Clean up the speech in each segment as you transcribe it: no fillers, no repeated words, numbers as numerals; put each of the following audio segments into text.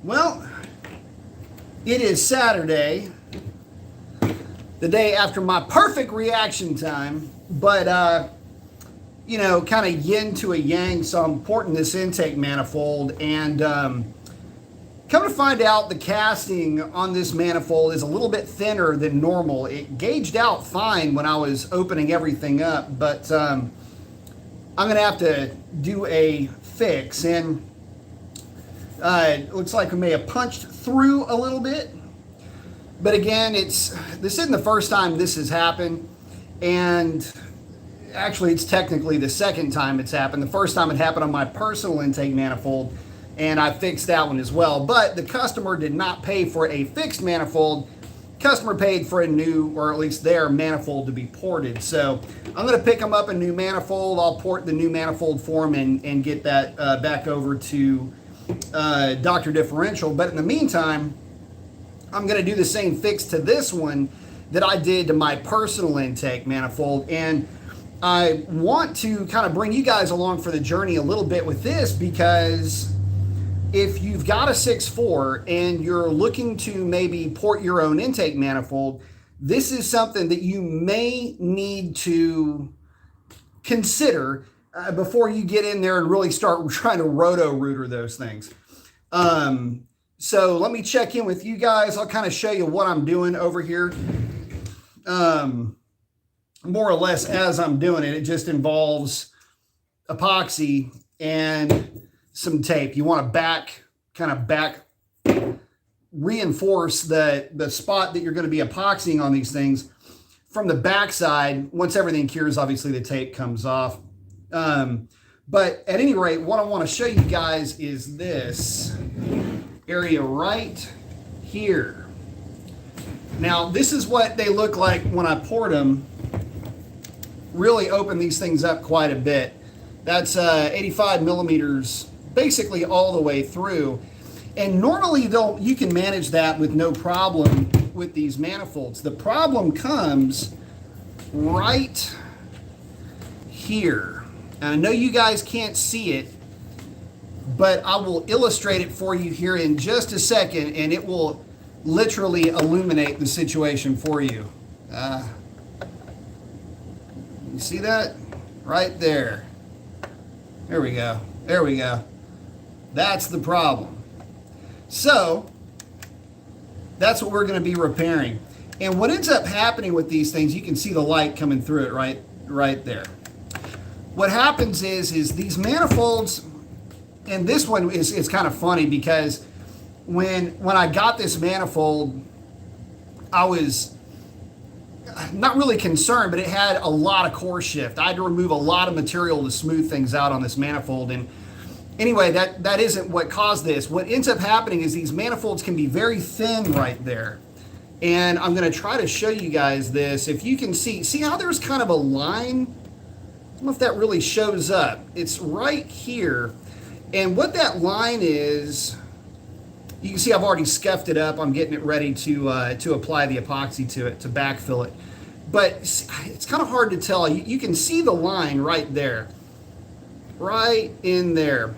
Well, it is Saturday, the day after my perfect reaction time, but you know, kind of yin to a yang, so I'm porting this intake manifold, and come to find out the casting on this manifold is a little bit thinner than normal. It gauged out fine when I was opening everything up, but I'm gonna have to do a fix, and it looks like we may have punched through a little bit, but again, this isn't the first time this has happened, and actually it's technically the second time it's happened. The first time it happened on my personal intake manifold, and I fixed that one as well, but the customer did not pay for a fixed manifold. Customer paid for a new, or at least their manifold to be ported. So I'm going to pick them up a new manifold. I'll port the new manifold for them and get that back over to Dr. Differential. But in the meantime, I'm going to do the same fix to this one that I did to my personal intake manifold. And I want to kind of bring you guys along for the journey a little bit with this, because if you've got a 6.4 and you're looking to maybe port your own intake manifold, this is something that you may need to consider before you get in there and really start trying to roto-rooter those things. So let me check in with you guys. I'll kind of show you what I'm doing over here. More or less as I'm doing it, it just involves epoxy and some tape. You want to kind of back reinforce the spot that you're going to be epoxying on these things from the back side. Once everything cures, obviously the tape comes off. But at any rate, what I want to show you guys is this area right here. Now, this is what they look like when I port them. Really open these things up quite a bit. That's 85 millimeters basically all the way through. And normally you can manage that with no problem with these manifolds. The problem comes right here. And I know you guys can't see it, but I will illustrate it for you here in just a second, and it will literally illuminate the situation for you. You see that? Right there. There we go. There we go. That's the problem. So that's what we're going to be repairing. And what ends up happening with these things, you can see the light coming through it right there. What happens is these manifolds, and this one is kind of funny, because when I got this manifold, I was not really concerned, but it had a lot of core shift. I had to remove a lot of material to smooth things out on this manifold. And anyway, that isn't what caused this. What ends up happening is these manifolds can be very thin right there. And I'm going to try to show you guys this. If you can see how there's kind of a line? I don't know if that really shows up. It's right here. And what that line is, you can see I've already scuffed it up. I'm getting it ready to apply the epoxy to it, to backfill it. But it's kind of hard to tell. You can see the line right there. Right in there.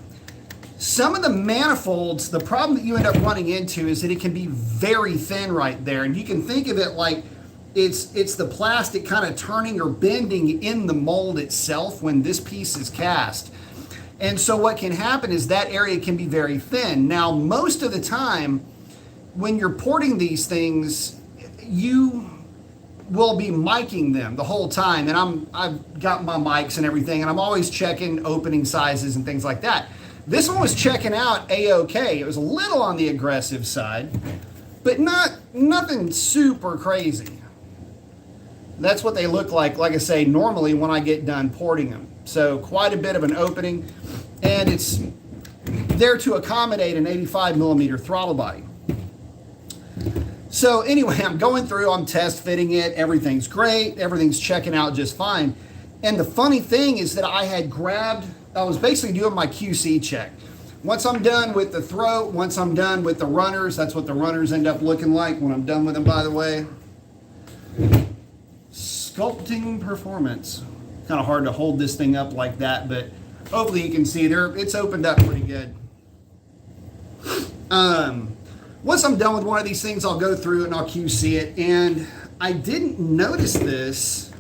Some of the manifolds, the problem that you end up running into is that it can be very thin right there. And you can think of it like it's the plastic kind of turning or bending in the mold itself when this piece is cast. And so what can happen is that area can be very thin. Now, most of the time, when you're porting these things, you will be miking them the whole time. And I've got my mics and everything, and I'm always checking opening sizes and things like that. This one was checking out A-OK. It was a little on the aggressive side, but nothing super crazy. That's what they look like I say, normally when I get done porting them. So quite a bit of an opening, and it's there to accommodate an 85 millimeter throttle body. So anyway, I'm going through, I'm test fitting it, everything's great, everything's checking out just fine. And the funny thing is that I was basically doing my QC check. Once I'm done with the throat, once I'm done with the runners, that's what the runners end up looking like when I'm done with them, by the way. Sculpting performance. Kind of hard to hold this thing up like that, but hopefully you can see there, it's opened up pretty good. Once I'm done with one of these things, I'll go through it and I'll QC it. And I didn't notice this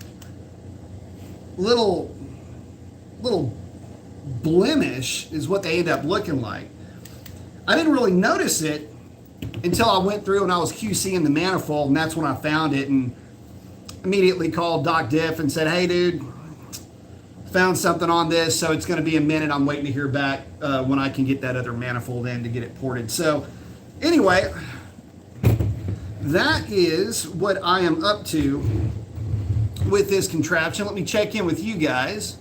little blemish is what they end up looking like. I didn't really notice it until I went through and I was QCing the manifold, and that's when I found it and immediately called Doc Diff and said, hey dude, found something on this, so it's going to be a minute. I'm waiting to hear back when I can get that other manifold in to get it ported. So anyway, that is what I am up to with this contraption. Let me check in with you guys.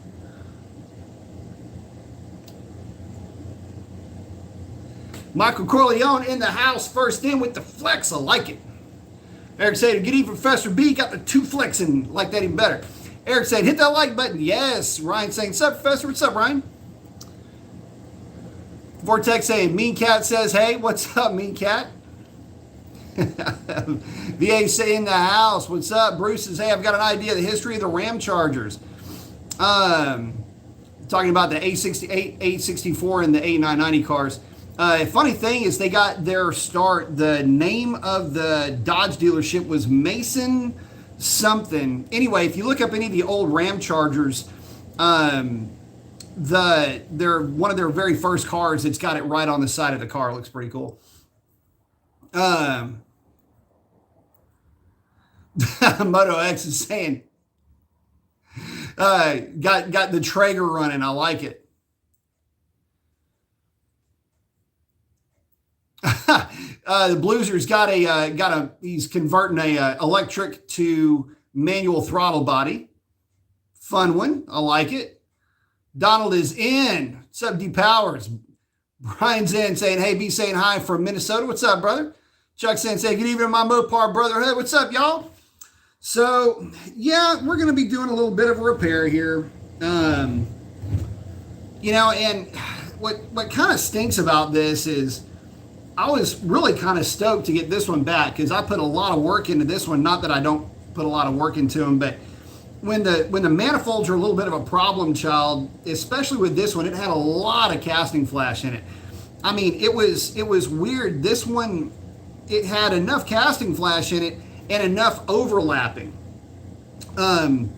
Michael Corleone in the house, first in with the flex. I like it. Eric said, good evening, Professor B. Got the 2 flexing. Like that even better. Eric said, hit that like button. Yes. Ryan saying, what's up, Professor? What's up, Ryan? Vortex saying, Mean Cat says, hey, what's up, Mean Cat? VA say in the house, what's up? Bruce says, hey, I've got an idea of the history of the Ram Chargers. Talking about the A68, A64, and the A990 cars. Funny thing is they got their start, the name of the Dodge dealership was Mason something. Anyway, if you look up any of the old Ram Chargers, they're one of their very first cars. It's got it right on the side of the car. It looks pretty cool. Moto X is saying, got the Traeger running. I like it. The Blueser's he's converting a electric to manual throttle body. Fun one. I like it. Donald is in. What's up, D Powers? Brian's in saying, hey, B saying hi from Minnesota. What's up, brother? Chuck saying, good evening, my Mopar brotherhood. What's up, y'all? So, yeah, we're going to be doing a little bit of a repair here. And what kind of stinks about this is I was really kind of stoked to get this one back because I put a lot of work into this one. Not that I don't put a lot of work into them, but when the manifolds are a little bit of a problem child, especially with this one, it had a lot of casting flash in it. I mean, it was weird. This one, it had enough casting flash in it and enough overlapping on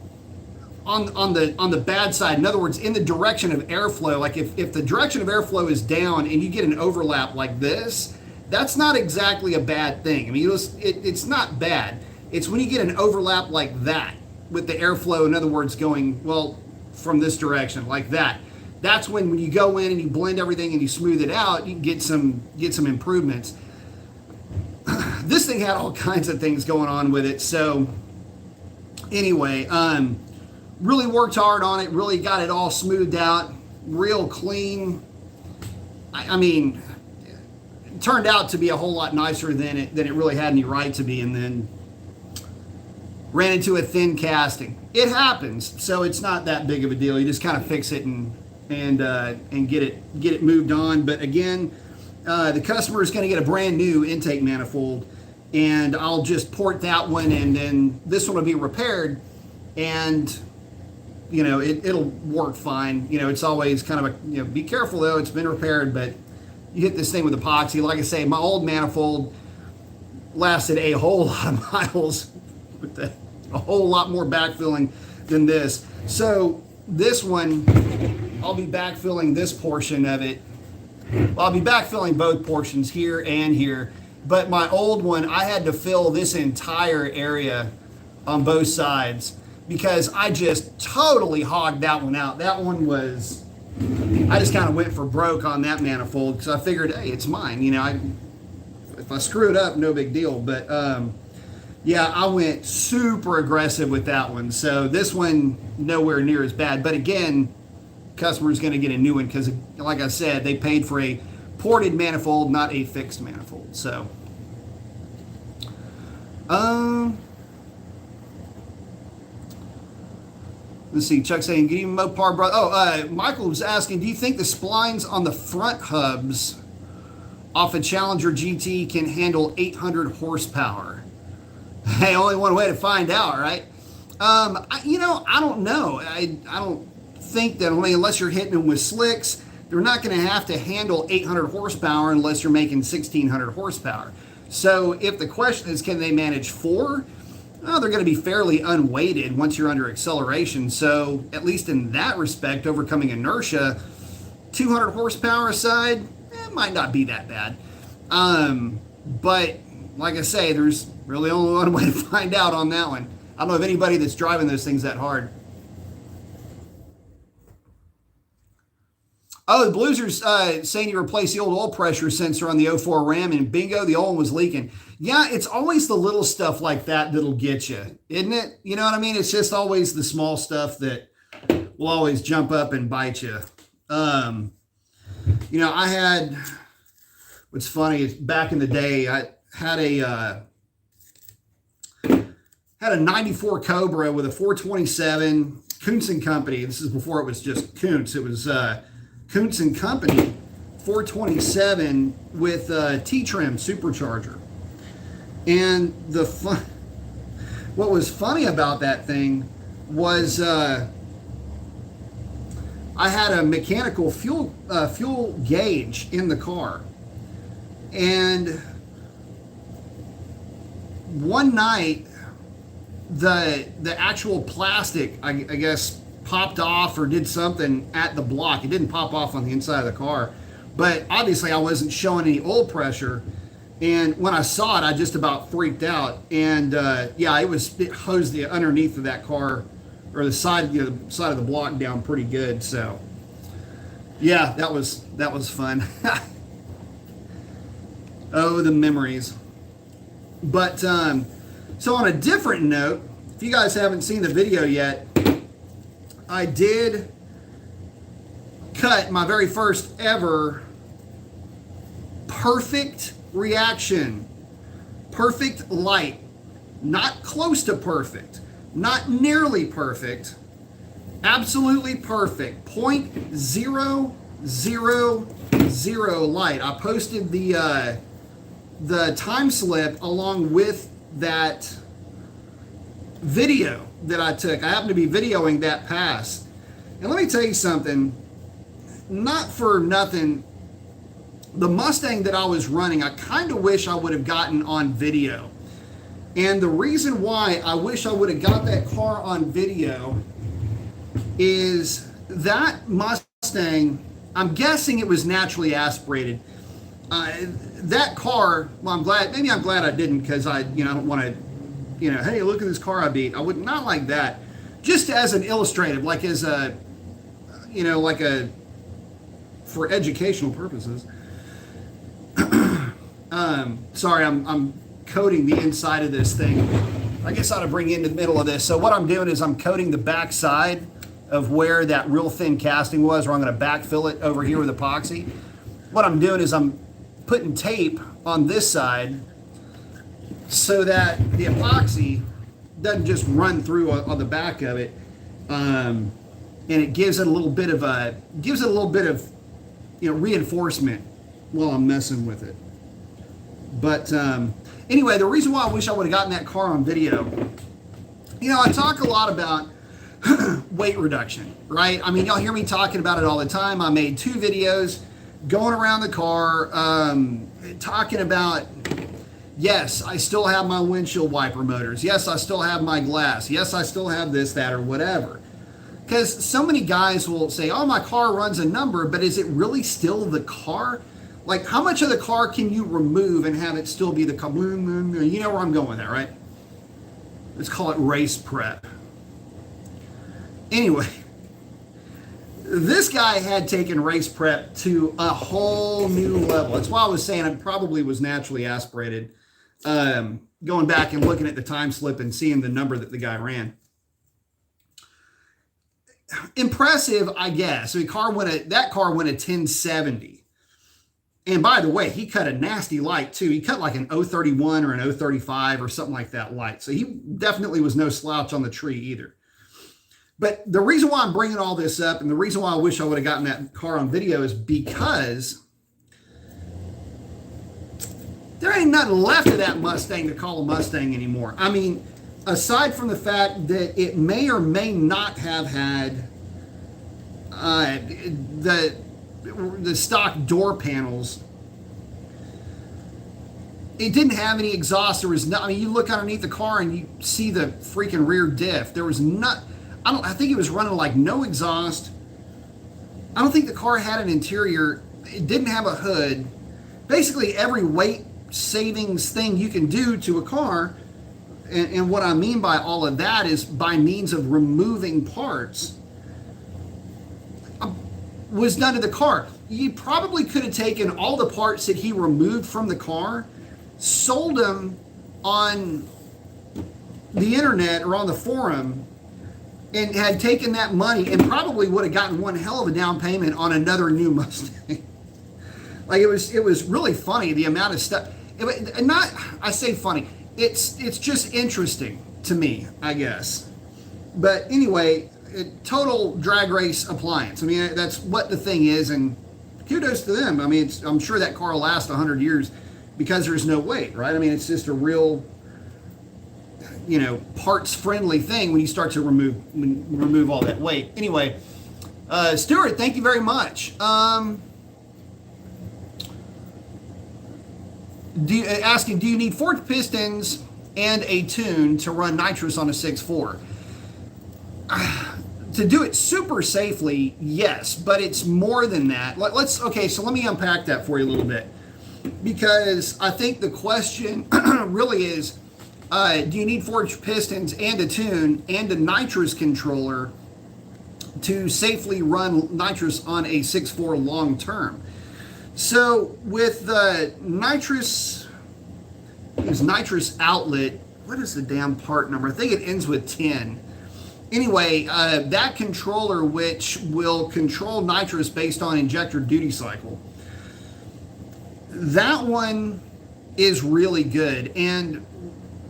the bad side. In other words, in the direction of airflow, like if the direction of airflow is down and you get an overlap like this, that's not exactly a bad thing. I mean, it's not bad. It's when you get an overlap like that with the airflow, in other words, going, well, from this direction like that. That's when you go in and you blend everything and you smooth it out, you can get some improvements. This thing had all kinds of things going on with it. So anyway, really worked hard on it, really got it all smoothed out, real clean. I mean, it turned out to be a whole lot nicer than it really had any right to be, and then ran into a thin casting. It happens, so it's not that big of a deal. You just kind of fix it and get it moved on. But again, the customer is going to get a brand new intake manifold, and I'll just port that one, and then this one will be repaired, and it'll work fine. It's always kind of be careful though. It's been repaired, but you hit this thing with epoxy. Like I say, my old manifold lasted a whole lot of miles with a whole lot more backfilling than this. So this one, I'll be backfilling this portion of it. Well, I'll be backfilling both portions here and here. But my old one, I had to fill this entire area on both sides because I just totally hogged that one out. That one was, I just kind of went for broke on that manifold because I figured, hey, it's mine. If I screw it up, no big deal. But yeah, I went super aggressive with that one. So this one, nowhere near as bad. But again, customer's going to get a new one because, like I said, they paid for a ported manifold, not a fixed manifold. So, let's see. Chuck saying, "Good evening, Mopar brother." Oh, Michael was asking, do you think the splines on the front hubs off a Challenger GT can handle 800 horsepower? Hey, only one way to find out, right? I don't know. I don't think that, unless you're hitting them with slicks. they're not going to have to handle 800 horsepower unless you're making 1600 horsepower. So if the question is, can they manage 4? Well, they're going to be fairly unweighted once you're under acceleration. So at least in that respect, overcoming inertia, 200 horsepower aside, might not be that bad. But like I say, there's really only one way to find out on that one. I don't know of anybody that's driving those things that hard. Oh, the Blueser's saying you replace the old oil pressure sensor on the 04 Ram, and bingo, the old one was leaking. Yeah, it's always the little stuff like that that'll get you, isn't it? You know what I mean? It's just always the small stuff that will always jump up and bite you. You know, I had, what's funny is back in the day, I had a 94 Cobra with a 427 Kuntz & Company. This is before it was just Kuntz. It was Kuntz & Company 427 with T-trim supercharger. And what was funny about that thing was I had a mechanical fuel gauge in the car, and one night the actual plastic, I guess, popped off or did something at the block. It didn't pop off on the inside of the car, but obviously I wasn't showing any oil pressure. And when I saw it, I just about freaked out. And yeah, it hosed the underneath of that car, or the side, the side of the block down pretty good. So yeah, that was fun. Oh, the memories. But so on a different note, if you guys haven't seen the video yet, I did cut my very first ever perfect reaction. Perfect light. Not close to perfect. Not nearly perfect. Absolutely perfect. 0.000 light. I posted the time slip along with that video that I took. I happened to be videoing that pass. And let me tell you something, not for nothing, the Mustang that I was running, I kind of wish I would have gotten on video. And the reason why I wish I would have got that car on video is that Mustang, I'm guessing it was naturally aspirated. That car, well, I'm glad I didn't, because I don't want to, hey, look at this car I beat. I would not like that. Just as an illustrative, like as a, for educational purposes. Sorry, I'm coating the inside of this thing. I guess I ought to bring you into the middle of this. So what I'm doing is I'm coating the back side of where that real thin casting was, or I'm going to backfill it over here with epoxy. What I'm doing is I'm putting tape on this side so that the epoxy doesn't just run through on the back of it, and it gives it a little bit of reinforcement while I'm messing with it. But anyway, the reason why I wish I would have gotten that car on video, I talk a lot about weight reduction, right? I mean, y'all hear me talking about it all the time. I made 2 videos going around the car, talking about, yes, I still have my windshield wiper motors. Yes, I still have my glass. Yes, I still have this, that, or whatever. Because so many guys will say, oh, my car runs a number, but is it really still the car? Like, how much of the car can you remove and have it still be the car? You know where I'm going with that, right? Let's call it race prep. Anyway, this guy had taken race prep to a whole new level. That's why I was saying it probably was naturally aspirated. Going back and looking at the time slip and seeing the number that the guy ran. Impressive, I guess. So that car went a 1070. And by the way, he cut a nasty light too. He cut like an 031 or an 035 or something like that light. So he definitely was no slouch on the tree either. But the reason why I'm bringing all this up, and the reason why I wish I would have gotten that car on video, is because there ain't nothing left of that Mustang to call a Mustang anymore. I mean, aside from the fact that it may or may not have had the stock door panels, it didn't have any exhaust. There was no, I mean, you look underneath the car and you see the freaking rear diff. There was not, I think it was running like no exhaust. I don't think the car had an interior. It didn't have a hood. Basically every weight savings thing you can do to a car, and what I mean by all of that is by means of removing parts, was done to the car. You probably could have taken all the parts that he removed from the car, sold them on the internet or on the forum, and had taken that money and probably would have gotten one hell of a down payment on another new Mustang. Like it was really funny, the amount of stuff. I say funny, it's just interesting to me, I guess. But anyway, total drag race appliance. I mean, that's what the thing is, and kudos to them. I mean, I'm sure that car will last 100 years because there's no weight, right? I mean, it's just a real, parts-friendly thing when you start to remove all that weight. Anyway, Stuart, thank you very much. Asking, do you need forged pistons and a tune to run nitrous on a 6.4? To do it super safely, yes, but it's more than that. Okay, so let me unpack that for you a little bit, because I think the question really is, do you need forged pistons and a tune and a nitrous controller to safely run nitrous on a 6.4 long term? So with the nitrous outlet, what is the damn part number? I think it ends with 10. Anyway, that controller, which will control nitrous based on injector duty cycle, that one is really good. And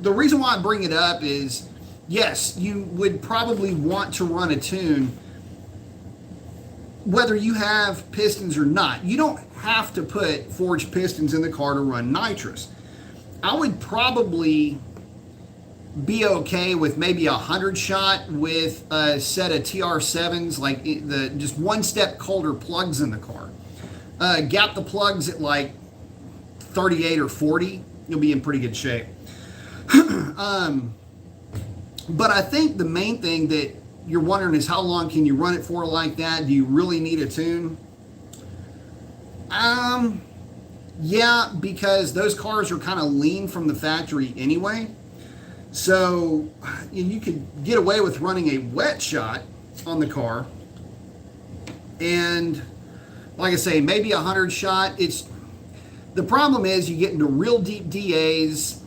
the reason why I bring it up is, yes, you would probably want to run a tune whether you have pistons or not. You don't have to put forged pistons in the car to run nitrous. I would probably be okay with maybe 100 shot with a set of TR7s, like the just one step colder plugs in the car. Gap the plugs at like 38 or 40, you'll be in pretty good shape. But I think the main thing that you're wondering is, how long can you run it for like that? Do you really need a tune? Yeah, because those cars are kind of lean from the factory anyway. So you could get away with running a wet shot on the car. And like I say, maybe 100 shot. The problem is you get into real deep DAs,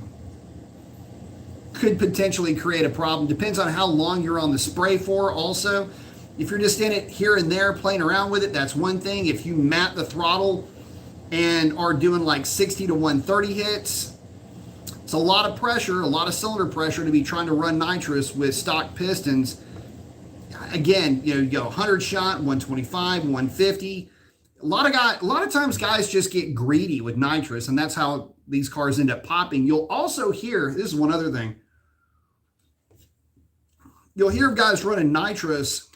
could potentially create a problem. Depends on how long you're on the spray for also. If you're just in it here and there playing around with it, that's one thing. If you mat the throttle and are doing like 60 to 130 hits, it's a lot of pressure, a lot of cylinder pressure to be trying to run nitrous with stock pistons. Again, you go 100 shot, 125, 150. A lot of times guys just get greedy with nitrous, and that's how these cars end up popping. You'll also hear, this is one other thing, you'll hear of guys running nitrous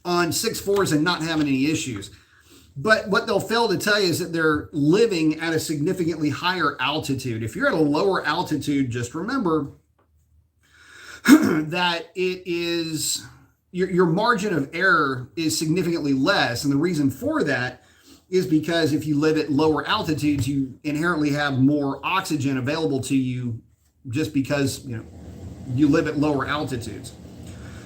on 6.4s and not having any issues. But what they'll fail to tell you is that they're living at a significantly higher altitude. If you're at a lower altitude, just remember that it is your margin of error is significantly less. And the reason for that is because if you live at lower altitudes, you inherently have more oxygen available to you just because you live at lower altitudes.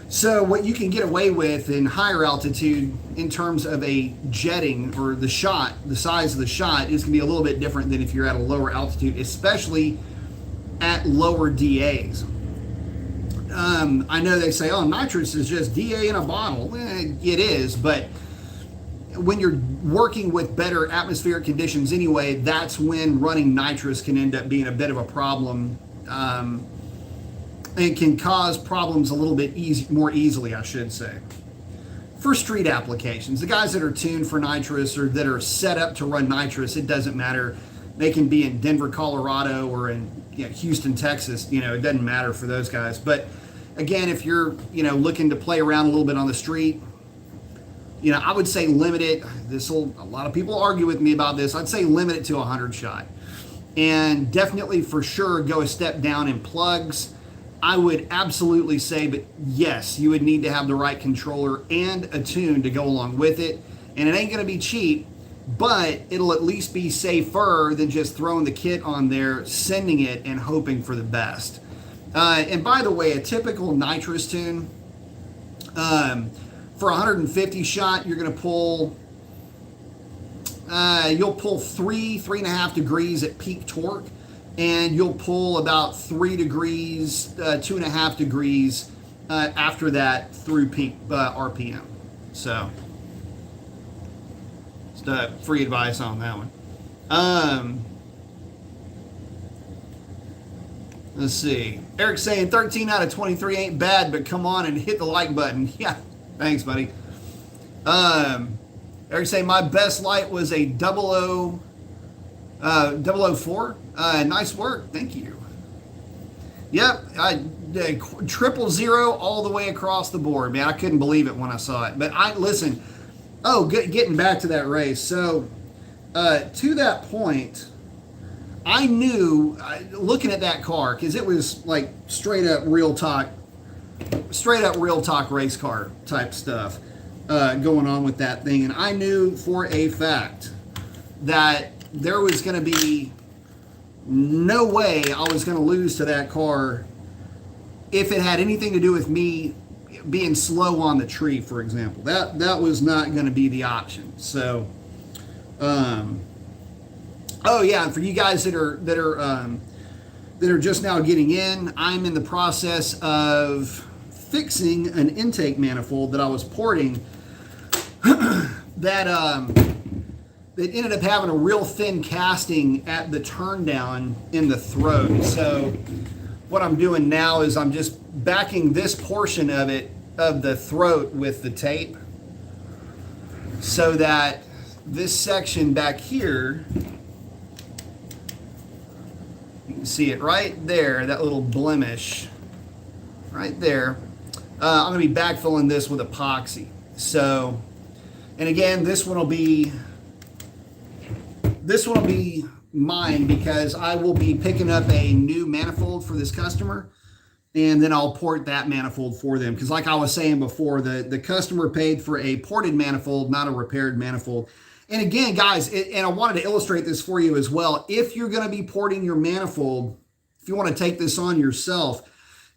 So what you can get away with in higher altitude in terms of a jetting or the shot, the size of the shot, is going to be a little bit different than if you're at a lower altitude, especially at lower DAs. I know they say, oh, nitrous is just DA in a bottle. It is, but when you're working with better atmospheric conditions anyway, that's when running nitrous can end up being a bit of a problem. And can cause problems a little bit more easily, I should say. For street applications, the guys that are tuned for nitrous or that are set up to run nitrous, it doesn't matter. They can be in Denver, Colorado, or in Houston, Texas. It doesn't matter for those guys. But again, if you're looking to play around a little bit on the street, you know, I would say limit it. A lot of people argue with me about this. I'd say limit it to 100 shot. And definitely for sure go a step down in plugs. I would absolutely say, but yes, you would need to have the right controller and a tune to go along with it. And it ain't going to be cheap, but it'll at least be safer than just throwing the kit on there, sending it, and hoping for the best. And by the way, a typical nitrous tune, for 150 shot, you're going to pull, you'll pull 3.5 degrees at peak torque, and you'll pull about 3 degrees, 2.5 degrees after that through peak RPM. So, just free advice on that one. Let's see. Eric's saying 13 out of 23 ain't bad, but come on and hit the like button. Yeah, thanks, buddy. Eric's saying my best light was a 004. Nice work. Thank you. Yep, I 000 all the way across the board, man. I couldn't believe it when I saw it. But listen. Oh, getting back to that race. So, to that point, I knew, looking at that car, because it was like straight up real talk race car type stuff going on with that thing. And I knew for a fact that there was going to be no way I was going to lose to that car if it had anything to do with me being slow on the tree, for example. That was not going to be the option. So, oh yeah, and for you guys that are just now getting in, I'm in the process of fixing an intake manifold that I was porting that ended up having a real thin casting at the turn down in the throat. So what I'm doing now is I'm just backing this portion of the throat with the tape so that this section back here, you can see it right there, that little blemish right there. I'm going to be backfilling this with epoxy. So, and again, this one will be mine because I will be picking up a new manifold for this customer, and then I'll port that manifold for them. Because like I was saying before, the customer paid for a ported manifold, not a repaired manifold. And again, guys, and I wanted to illustrate this for you as well. If you're going to be porting your manifold, if you want to take this on yourself,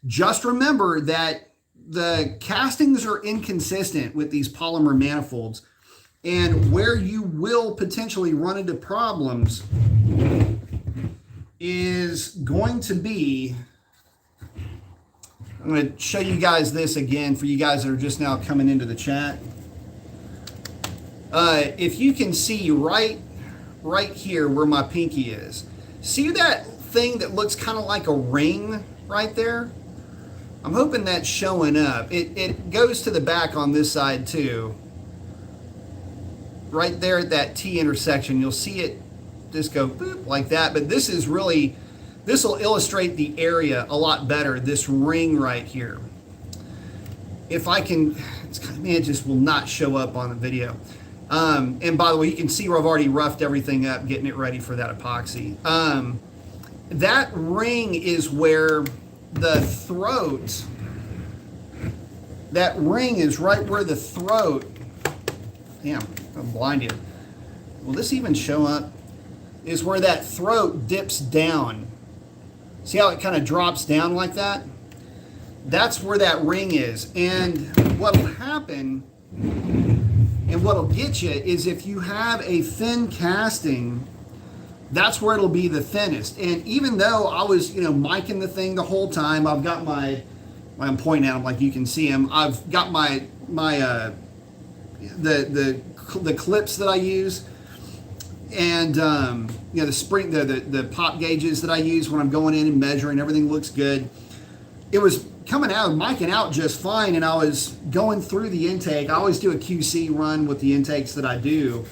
just remember that the castings are inconsistent with these polymer manifolds. And where you will potentially run into problems is going to be, I'm going to show you guys this again for you guys that are just now coming into the chat. If you can see right here where my pinky is, see that thing that looks kind of like a ring right there? I'm hoping that's showing up. It goes to the back on this side too. Right there at that T intersection, you'll see it just go boop like that. But this will illustrate the area a lot better, this ring right here. If I can, it just will not show up on the video. And by the way, you can see where I've already roughed everything up, getting it ready for that epoxy. That ring is where the throat, that ring is right where the throat, damn, I'm blinded. Will this even show up? Is where that throat dips down. See how it kind of drops down like that? That's where that ring is. And what'll happen, and what'll get you, is if you have a thin casting, that's where it'll be the thinnest. And even though I was, micing the thing the whole time, I've got I'm pointing at them like you can see them. I've got the clips that I use, and the spring, the pop gauges that I use when I'm going in and measuring. Everything looks good. It was coming out, micing out just fine, and I was going through the intake. I always do a QC run with the intakes that I do,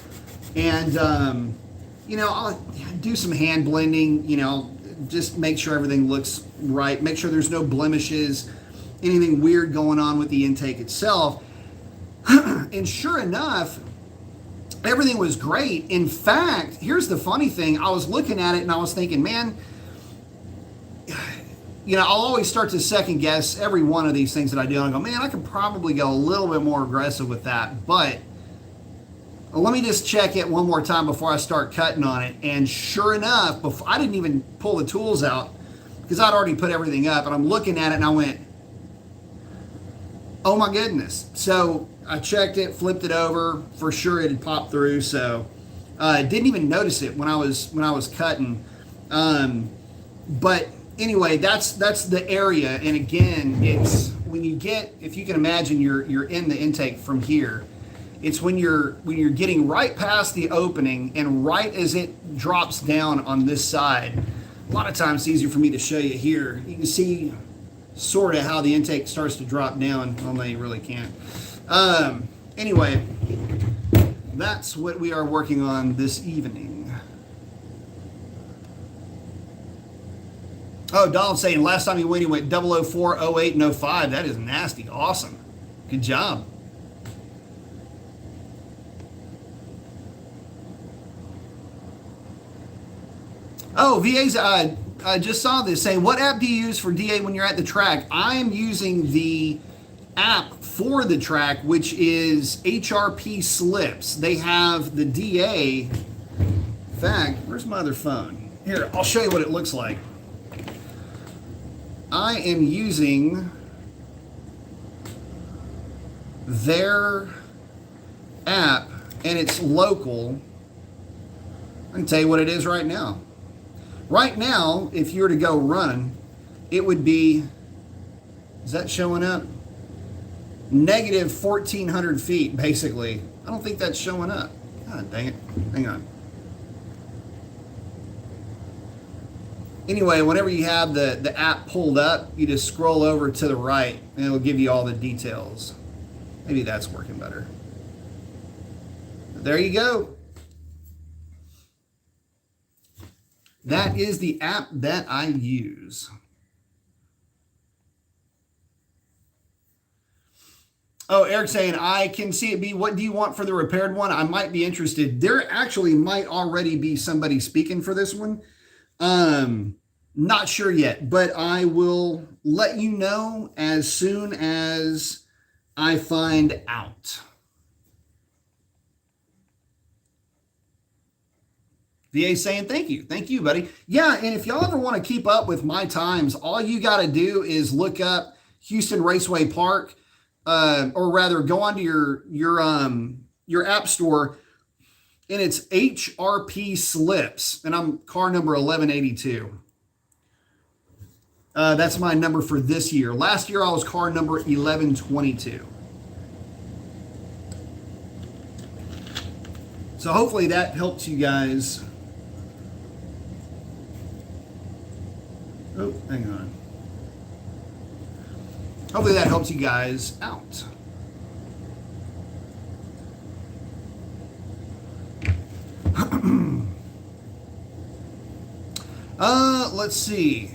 and I'll do some hand blending. Just make sure everything looks right. Make sure there's no blemishes, anything weird going on with the intake itself. And sure enough, everything was great. In fact, here's the funny thing. I was looking at it and I was thinking, man, you know, I'll always start to second guess every one of these things that I do. And I go, man, I could probably go a little bit more aggressive with that. But let me just check it one more time before I start cutting on it. And sure enough, before, I didn't even pull the tools out because I'd already put everything up. And I'm looking at it and I went, oh my goodness. So I checked it, flipped it over. For sure it had popped through. So I didn't even notice it when I was cutting. But anyway, that's the area. And again, it's when you get, if you can imagine, you're in the intake from here. It's when you're getting right past the opening and right as it drops down on this side. A lot of times it's easier for me to show you here. You can see sort of how the intake starts to drop down. Well, no, you really can't. Anyway, that's what we are working on this evening. Oh, Donald's saying last time he went 004, 08, and 05. That is nasty. Awesome. Good job. Oh, VA's, I just saw this saying, what app do you use for DA when you're at the track? I am using the app for the track, which is HRP Slips. They have the DA. In fact, where's my other phone? Here, I'll show you what it looks like. I am using their app, and it's local. I can tell you what it is right now. Right now, if you were to go run, it would be, is that showing up? Negative 1,400 feet, basically. I don't think that's showing up. God dang it. Hang on. Anyway, whenever you have the app pulled up, you just scroll over to the right, and it'll give you all the details. Maybe that's working better. But there you go. That is the app that I use. Oh, Eric's saying, I can see it be, what do you want for the repaired one? I might be interested. There actually might already be somebody speaking for this one. Not sure yet, but I will let you know as soon as I find out. VA saying thank you. Thank you, buddy. Yeah, and if y'all ever want to keep up with my times, all you got to do is look up Houston Raceway Park, or rather go onto your app store, and it's HRP Slips, and I'm car number 1182. That's my number for this year. Last year I was car number 1122. So hopefully that helps you guys. Oh, hang on. Hopefully that helps you guys out. Let's see.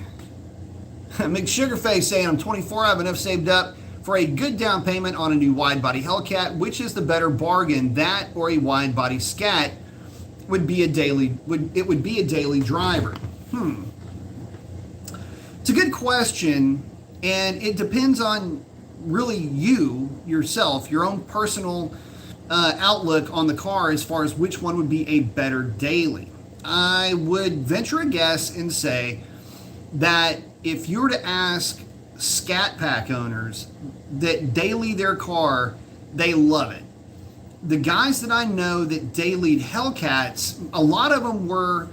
McSugarface saying, I'm 24, I have enough saved up for a good down payment on a new wide body Hellcat. Which is the better bargain, that or a wide body Scat? It would be a daily driver. It's a good question, and it depends on really you, yourself, your own personal outlook on the car as far as which one would be a better daily. I would venture a guess and say that if you were to ask Scat Pack owners that daily their car, they love it. The guys that I know that dailied Hellcats, a lot of them were,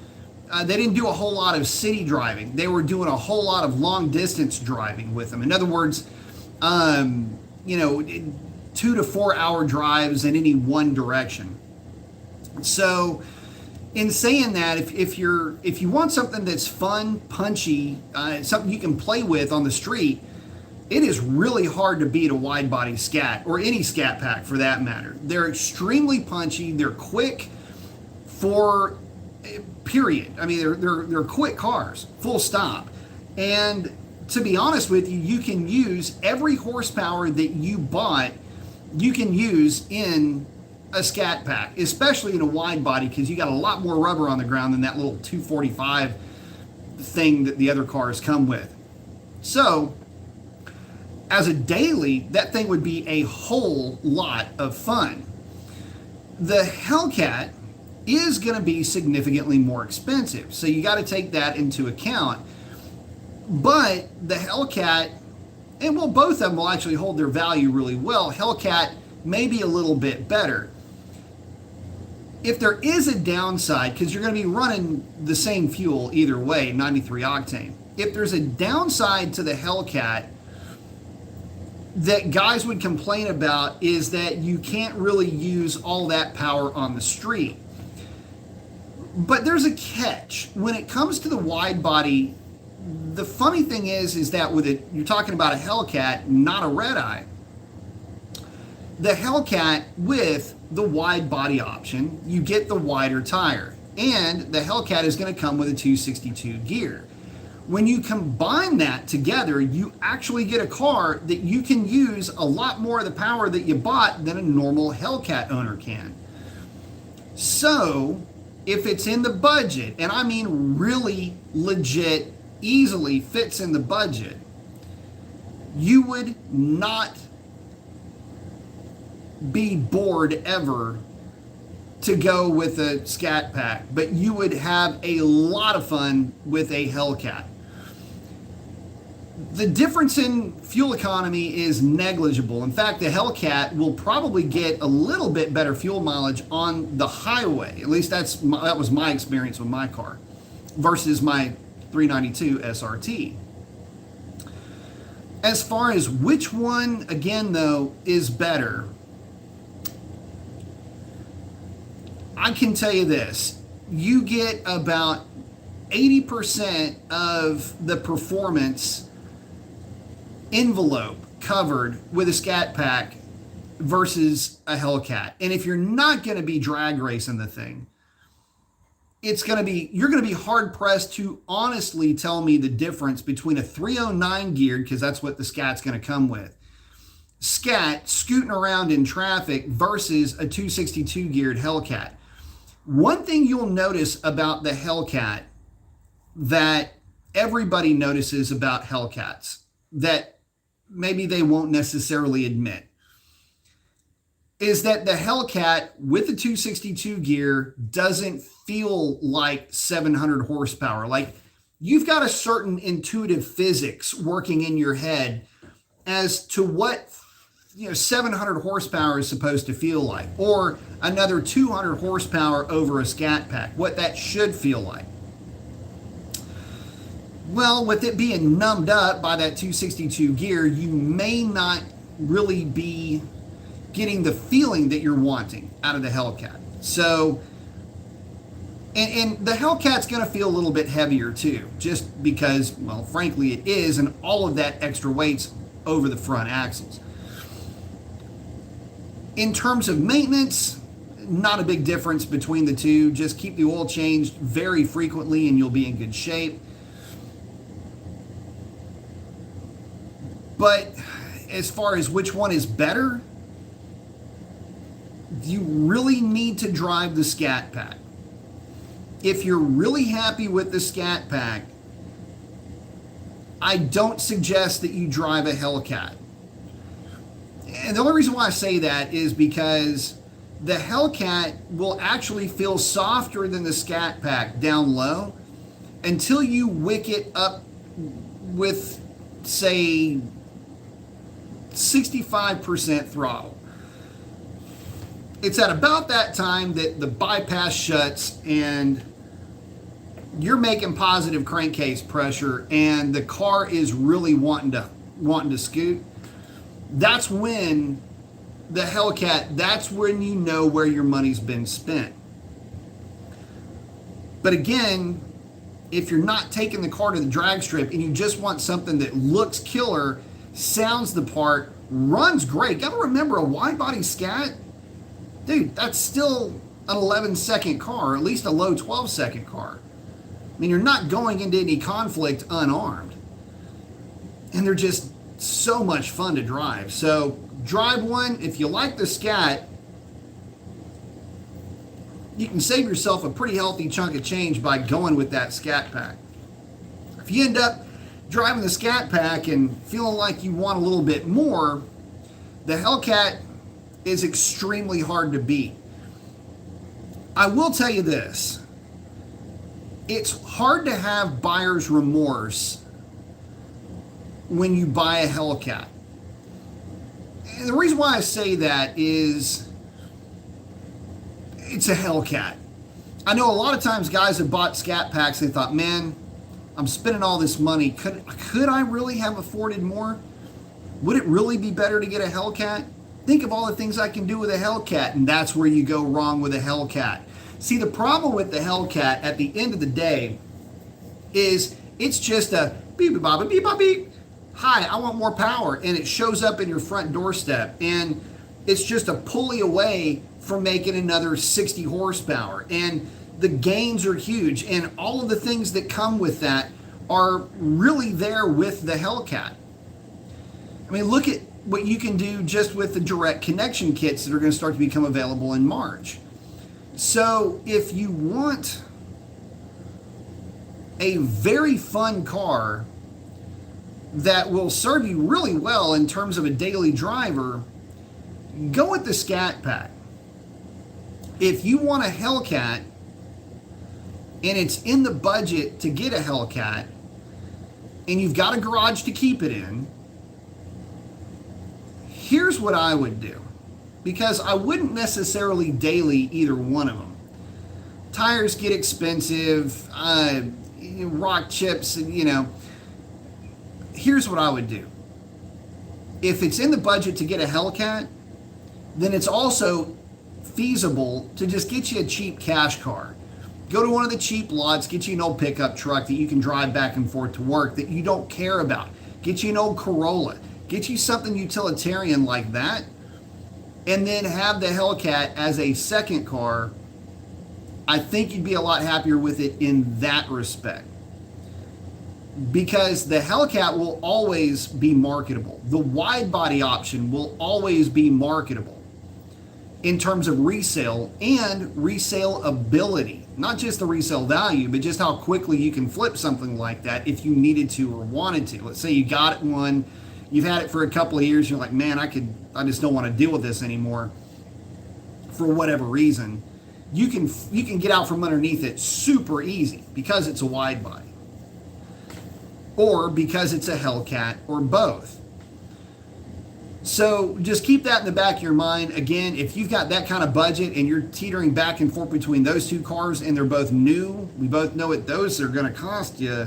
they didn't do a whole lot of city driving. They were doing a whole lot of long distance driving with them. In other words, 2 to 4 hour drives in any one direction. So in saying that, if you want something that's fun, punchy, something you can play with on the street, it is really hard to beat a wide body Scat, or any Scat Pack for that matter. They're extremely punchy. They're quick for period. I mean, they're quick cars, full stop. And to be honest with you, you can use every horsepower that you bought you can use in a Scat Pack, especially in a wide body, because you got a lot more rubber on the ground than that little 245 thing that the other cars come with. So as a daily, that thing would be a whole lot of fun. The Hellcat is going to be significantly more expensive, so you got to take that into account. But the Hellcat, and well, both of them will actually hold their value really well. Hellcat may be a little bit better. If there is a downside, because you're going to be running the same fuel either way, 93 octane. If there's a downside to the Hellcat that guys would complain about, is that you can't really use all that power on the street. But there's a catch. When it comes to the wide body, the funny thing is that with it, you're talking about a Hellcat, not a red eye. The Hellcat with the wide body option, you get the wider tire, and the Hellcat is going to come with a 262 gear. When you combine that together, you actually get a car that you can use a lot more of the power that you bought than a normal Hellcat owner can. So if it's in the budget, and I mean really legit, easily fits in the budget, you would not be bored ever to go with a Scat Pack, but you would have a lot of fun with a Hellcat. The difference in fuel economy is negligible. In fact, the Hellcat will probably get a little bit better fuel mileage on the highway. At least that was my experience with my car versus my 392 SRT. As far as which one, again, though, is better, I can tell you this. You get about 80% of the performance envelope covered with a Scat Pack versus a Hellcat. And if you're not going to be drag racing the thing, you're going to be hard pressed to honestly tell me the difference between a 309 geared, because that's what the Scat's going to come with, Scat scooting around in traffic versus a 262 geared Hellcat. One thing you'll notice about the Hellcat that everybody notices about Hellcats that maybe they won't necessarily admit is that the Hellcat with the 262 gear doesn't feel like 700 horsepower. Like, you've got a certain intuitive physics working in your head as to what 700 horsepower is supposed to feel like, or another 200 horsepower over a Scat Pack, what that should feel like. Well, with it being numbed up by that 262 gear, you may not really be getting the feeling that you're wanting out of the Hellcat. So, and the Hellcat's going to feel a little bit heavier too, just because, well, frankly it is, and all of that extra weight's over the front axles. In terms of maintenance, not a big difference between the two. Just keep the oil changed very frequently and you'll be in good shape. But as far as which one is better, you really need to drive the Scat Pack. If you're really happy with the Scat Pack, I don't suggest that you drive a Hellcat. And the only reason why I say that is because the Hellcat will actually feel softer than the Scat Pack down low until you wick it up with, say, 65% throttle. It's at about that time that the bypass shuts and you're making positive crankcase pressure and the car is really wanting to scoot. That's when the Hellcat, that's when you know where your money's been spent. But again, if you're not taking the car to the drag strip and you just want something that looks killer, sounds the part, runs great. Gotta remember, a wide body Scat, dude, that's still an 11-second car, or at least a low 12-second car. I mean, you're not going into any conflict unarmed. And they're just so much fun to drive. So drive one. If you like the Scat, you can save yourself a pretty healthy chunk of change by going with that Scat Pack. If you end up driving the Scat Pack and feeling like you want a little bit more, the Hellcat is extremely hard to beat. I will tell you this. It's hard to have buyer's remorse when you buy a Hellcat. And the reason why I say that is it's a Hellcat. I know a lot of times guys have bought Scat Packs and they thought, man, I'm spending all this money. Could I really have afforded more? Would it really be better to get a Hellcat? Think of all the things I can do with a Hellcat, and that's where you go wrong with a Hellcat. See, the problem with the Hellcat at the end of the day is it's just a beep beep bop beep bop beep. Hi, I want more power, and it shows up in your front doorstep, and it's just a pulley away from making another 60 horsepower, and the gains are huge, and all of the things that come with that are really there with the Hellcat. I mean, look at what you can do just with the direct connection kits that are going to start to become available in March. So if you want a very fun car that will serve you really well in terms of a daily driver, go with the Scat Pack. If you want a Hellcat and it's in the budget to get a Hellcat and you've got a garage to keep it in, here's what I would do, because I wouldn't necessarily daily either one of them. Tires get expensive, rock chips, and here's what I would do. If it's in the budget to get a Hellcat, then it's also feasible to just get you a cheap cash car. Go to one of the cheap lots, get you an old pickup truck that you can drive back and forth to work that you don't care about. Get you an old Corolla. Get you something utilitarian like that, and then have the Hellcat as a second car. I think you'd be a lot happier with it in that respect, because the Hellcat will always be marketable. The wide body option will always be marketable in terms of resale and resale ability. Not just the resale value, but just how quickly you can flip something like that if you needed to or wanted to. Let's say you got one, you've had it for a couple of years, you're like, man, I just don't want to deal with this anymore for whatever reason. You can get out from underneath it super easy because it's a wide body, or because it's a Hellcat, or both. So just keep that in the back of your mind. Again, if you've got that kind of budget and you're teetering back and forth between those two cars and they're both new, we both know what those are going to cost you.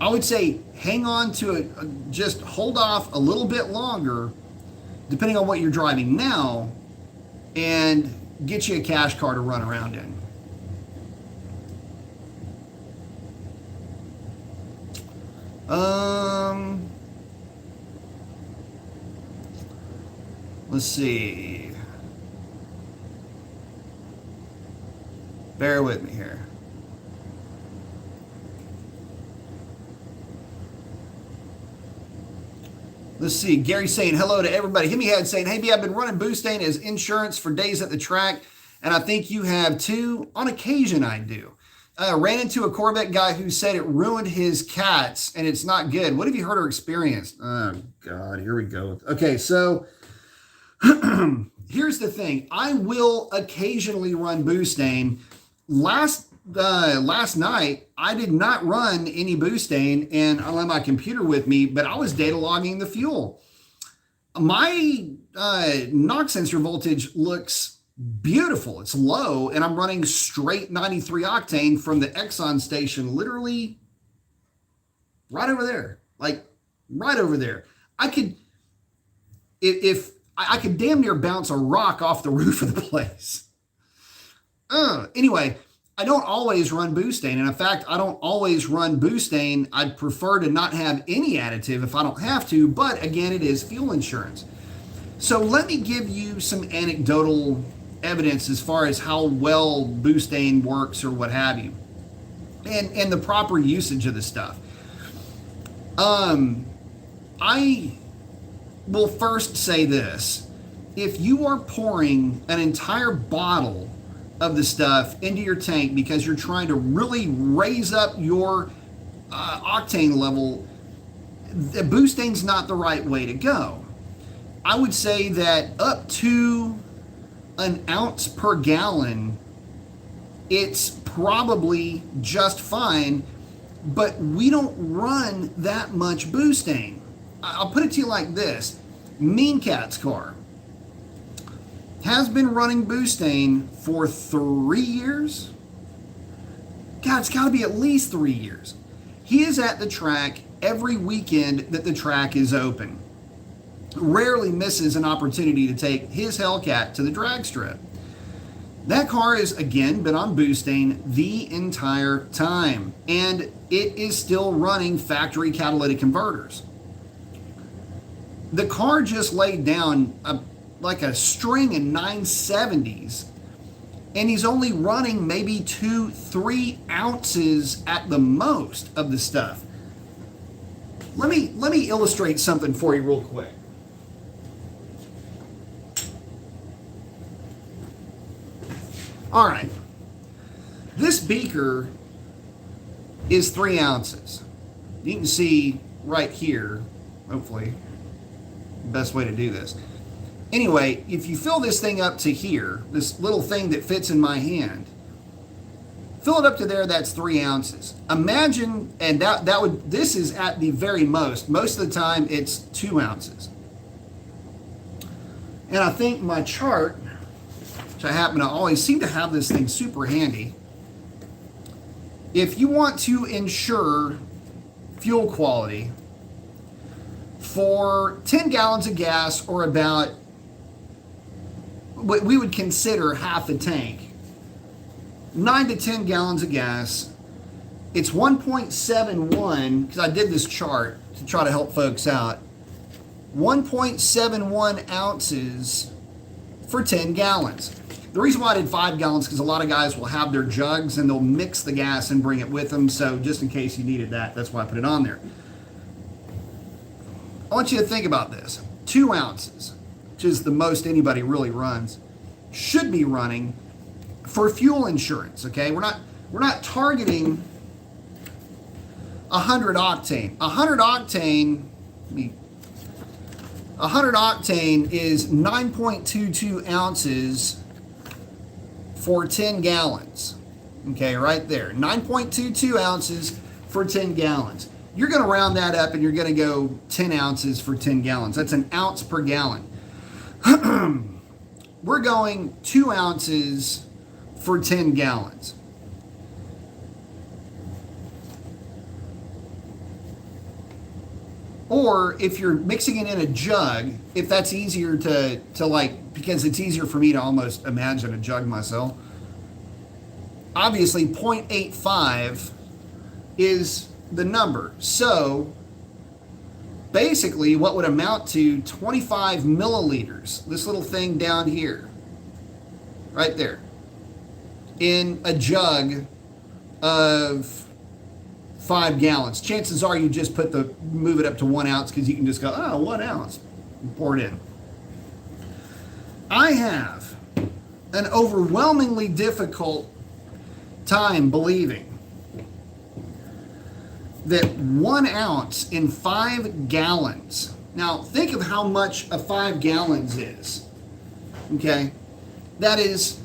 I would say hang on to it, just hold off a little bit longer, depending on what you're driving now, and get you a cash car to run around in. Let's see. Bear with me here. Let's see. Gary's saying hello to everybody. Hit me head saying, hey, B, I've been running Boostain as insurance for days at the track, and I think you have too. On occasion, I do. Ran into a Corvette guy who said it ruined his cats, and it's not good. What have you heard or experienced? Oh, God, here we go. Okay, so here's the thing. I will occasionally run Boostain. Last night, I did not run any Boostain, and I don't have my computer with me, but I was data logging the fuel. My knock sensor voltage looks beautiful. It's low, and I'm running straight 93 octane from the Exxon station, literally right over there, like right over there. I could, if I could damn near bounce a rock off the roof of the place. Anyway, I don't always run Boostain, and in fact, I don't always run Boostain. I'd prefer to not have any additive if I don't have to, but again, it is fuel insurance. So let me give you some anecdotal evidence as far as how well Boostain works or what have you, and the proper usage of the stuff. I will first say this. If you are pouring an entire bottle of the stuff into your tank because you're trying to really raise up your octane level, the boostang's not the right way to go. I would say that up to an ounce per gallon, it's probably just fine, but we don't run that much boostane. I'll put it to you like this. Mean Cat's car has been running boostane for 3 years. God, it's got to be at least 3 years. He is at the track every weekend that the track is open. Rarely misses an opportunity to take his Hellcat to the drag strip. That car has, again, been on boostane the entire time, and it is still running factory catalytic converters. The car just laid down like a string in 970s, and he's only running maybe 2-3 ounces at the most of the stuff. Let me illustrate something for you real quick. All right, this beaker is 3 ounces. You can see right here, hopefully, the best way to do this. Anyway, if you fill this thing up to here, this little thing that fits in my hand, fill it up to there, that's 3 ounces. Imagine, and this is at the very most of the time it's 2 ounces. And I think my chart, which I happen to always seem to have this thing super handy, if you want to ensure fuel quality for 10 gallons of gas, or about what we would consider half a tank, 9 to 10 gallons of gas, it's 1.71, because I did this chart to try to help folks out, 1.71 ounces for 10 gallons. The reason why I did 5 gallons, because a lot of guys will have their jugs and they'll mix the gas and bring it with them, so just in case you needed that, that's why I put it on there. I want you to think about this. 2 ounces, which is the most anybody really runs, should be running for fuel insurance, okay? We're not targeting 100 octane. 100 octane is 9.22 ounces for 10 gallons. Okay, right there. 9.22 ounces for 10 gallons. You're going to round that up and you're going to go 10 ounces for 10 gallons. That's an ounce per gallon. We're going 2 ounces for 10 gallons. Or if you're mixing it in a jug, if that's easier to like, because it's easier for me to almost imagine a jug myself. Obviously 0.85 is the number. So basically what would amount to 25 milliliters, this little thing down here, right there, in a jug of 5 gallons. Chances are you just move it up to 1 ounce, because you can just go, oh, 1 ounce, and pour it in. I have an overwhelmingly difficult time believing that 1 ounce in 5 gallons. Now, think of how much a 5 gallons is. Okay? That is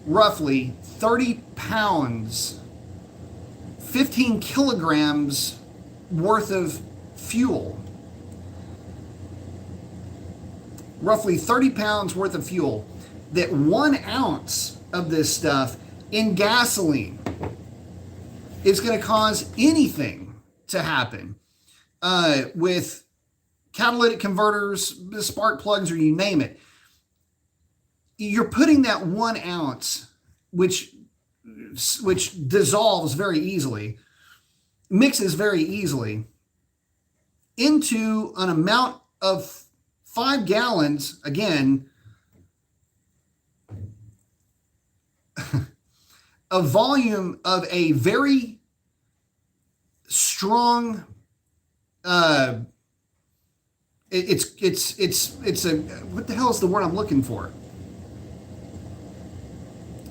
roughly 30 pounds, 15 kilograms worth of fuel. Roughly 30 pounds worth of fuel. That 1 ounce of this stuff in gasoline is going to cause anything to happen with catalytic converters, spark plugs, or you name it. You're putting that 1 ounce, which dissolves very easily, mixes very easily, into an amount of 5 gallons, again, a volume of a very strong it's a, what the hell is the word I'm looking for?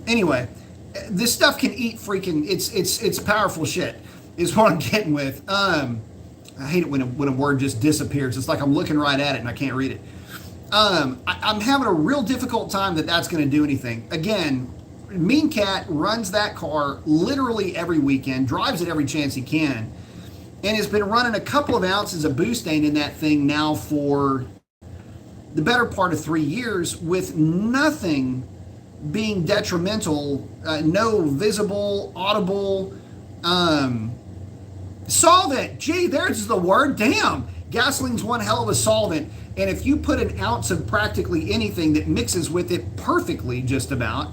Anyway, this stuff can eat freaking, it's powerful shit is what I'm getting with. I hate it when a word just disappears. It's like I'm looking right at it and I can't read it. I'm having a real difficult time that's going to do anything. Again, Mean Cat runs that car literally every weekend, drives it every chance he can, and has been running a couple of ounces of butane in that thing now for the better part of 3 years with nothing being detrimental, no visible, audible, solvent. Gee, there's the word. Damn. Gasoline's one hell of a solvent. And if you put an ounce of practically anything that mixes with it perfectly, just about,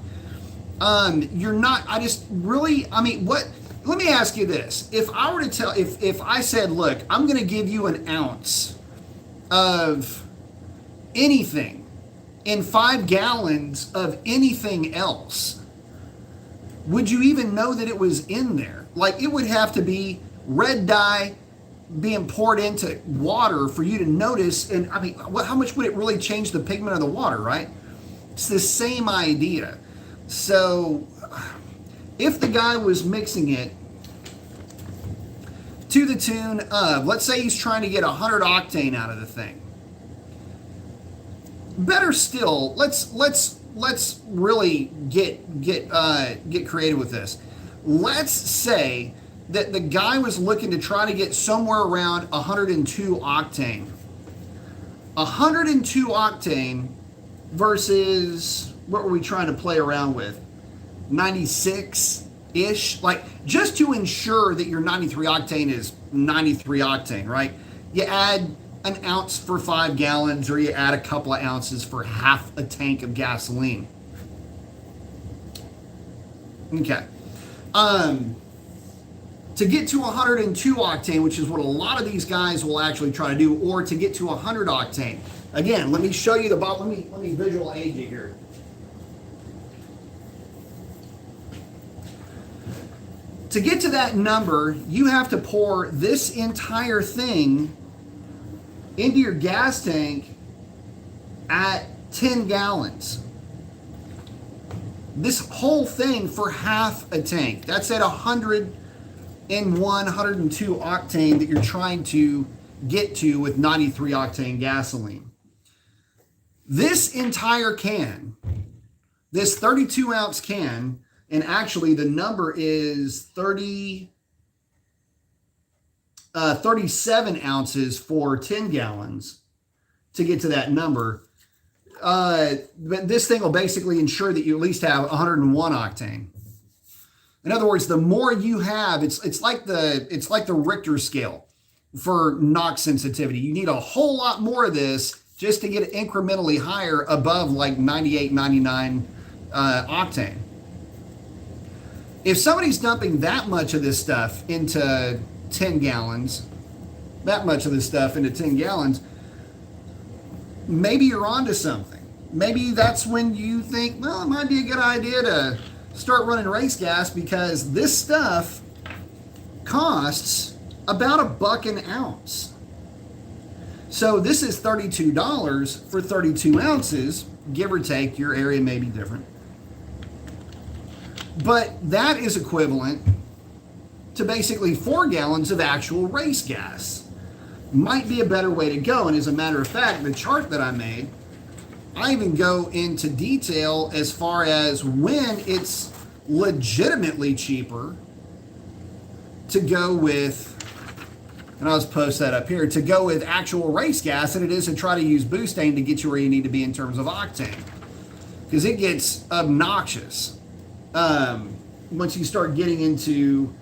you're not, what, let me ask you this. If I were to tell, if I said, look, I'm going to give you an ounce of anything in 5 gallons of anything else, would you even know that it was in there? Like, it would have to be red dye being poured into water for you to notice. And I mean, how much would it really change the pigment of the water, right? It's the same idea. So if the guy was mixing it to the tune of, let's say he's trying to get 100 octane out of the thing. Better still, let's really get creative with this. Let's say that the guy was looking to try to get somewhere around 102 octane. 102 octane versus, what were we trying to play around with? 96-ish? Like, just to ensure that your 93 octane is 93 octane, right? You add an ounce for 5 gallons, or you add a couple of ounces for half a tank of gasoline. Okay. To get to 102 octane, which is what a lot of these guys will actually try to do, or to get to 100 octane. Again, let me show you the bottle. Let me visual aid you here. To get to that number, you have to pour this entire thing into your gas tank at 10 gallons. This whole thing for half a tank. That's at 101, 102 octane that you're trying to get to with 93 octane gasoline. This entire can, this 32 ounce can, and actually the number is 37 ounces for 10 gallons to get to that number. But this thing will basically ensure that you at least have 101 octane. In other words, the more you have, it's like the Richter scale for NOx sensitivity. You need a whole lot more of this just to get it incrementally higher above like 98, 99 octane. If somebody's dumping that much of this stuff into 10 gallons, maybe you're onto something. Maybe that's when you think, well, it might be a good idea to start running race gas, because this stuff costs about $1 an ounce. So this is $32 for 32 ounces, give or take. Your area may be different. But that is equivalent to basically 4 gallons of actual race gas. Might be a better way to go. And as a matter of fact, the chart that I made, I even go into detail as far as when it's legitimately cheaper to go with, and I'll just post that up here, to go with actual race gas than it is to try to use butane to get you where you need to be in terms of octane. Because it gets obnoxious once you start getting into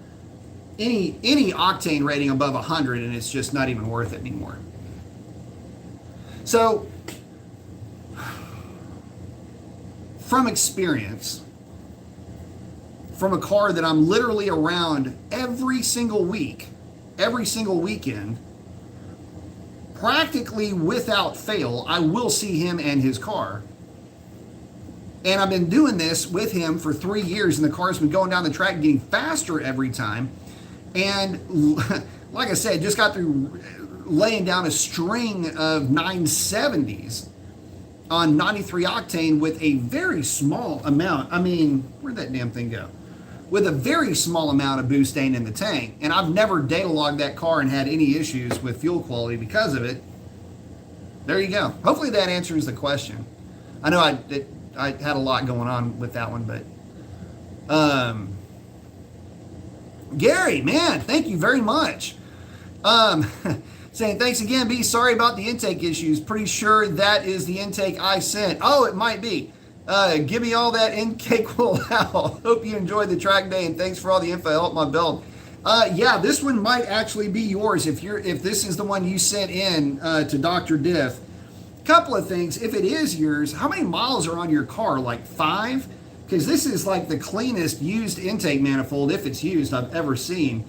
any octane rating above 100, and it's just not even worth it anymore. So, from experience, from a car that I'm literally around every single week, every single weekend, practically without fail, I will see him and his car. And I've been doing this with him for 3 years, and the car's been going down the track getting faster every time. And like I said, just got through laying down a string of 970s on 93 octane with a very small amount. I mean, where'd that damn thing go? With a very small amount of butane in the tank. And I've never data logged that car and had any issues with fuel quality because of it. There you go. Hopefully that answers the question. I know I had a lot going on with that one, but Gary, man, thank you very much. Saying thanks again, B. Sorry about the intake issues. Pretty sure that is the intake I sent. Oh, it might be. Give me all that intake will allow. Hope you enjoyed the track day and thanks for all the info. Help my build. Yeah, this one might actually be yours if this is the one you sent in to Dr. Diff. Couple of things. If it is yours, how many miles are on your car? Like 5? Because this is like the cleanest used intake manifold, if it's used, I've ever seen.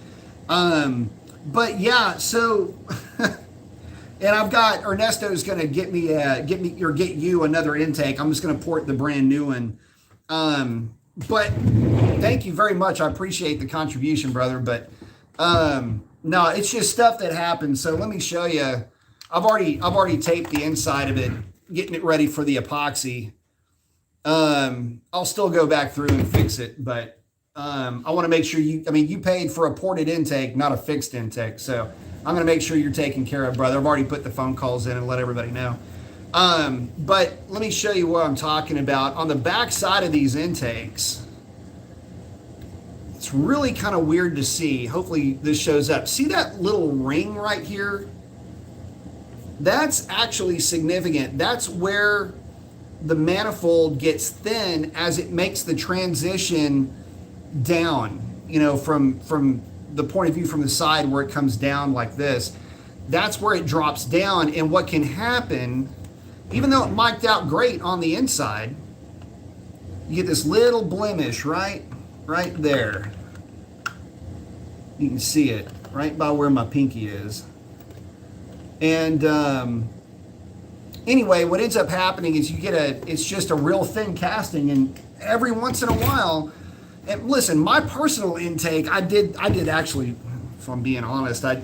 But yeah, so and I've got Ernesto's going to get you another intake. I'm just going to port the brand new one. But thank you very much. I appreciate the contribution, brother. But no, it's just stuff that happens. So let me show you. I've already taped the inside of it, getting it ready for the epoxy. I'll still go back through and fix it, but I want to make sure you paid for a ported intake, not a fixed intake. So I'm going to make sure you're taken care of, brother. I've already put the phone calls in and let everybody know. But let me show you what I'm talking about. On the back side of these intakes, it's really kind of weird to see. Hopefully this shows up. See that little ring right here? That's actually significant. That's where the manifold gets thin as it makes the transition down, from the point of view from the side where it comes down like this. That's where it drops down. And what can happen, even though it mic'd out great on the inside, you get this little blemish right there. You can see it right by where my pinky is. And anyway, what ends up happening is it's just a real thin casting, and every once in a while, and listen, my personal intake, I did actually, if I'm being honest, I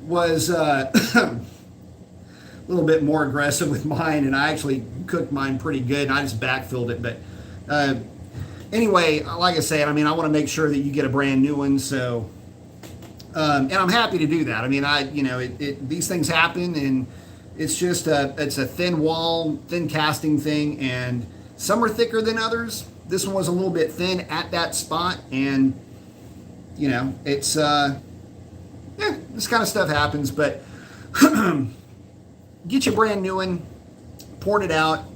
was a little bit more aggressive with mine, and I actually cooked mine pretty good, and I just backfilled it. But anyway, like I said, I want to make sure that you get a brand new one, so and I'm happy to do that. These things happen, and it's just it's a thin wall, thin casting thing, and some are thicker than others. This one was a little bit thin at that spot, and it's this kind of stuff happens. But get your brand new one, port it out.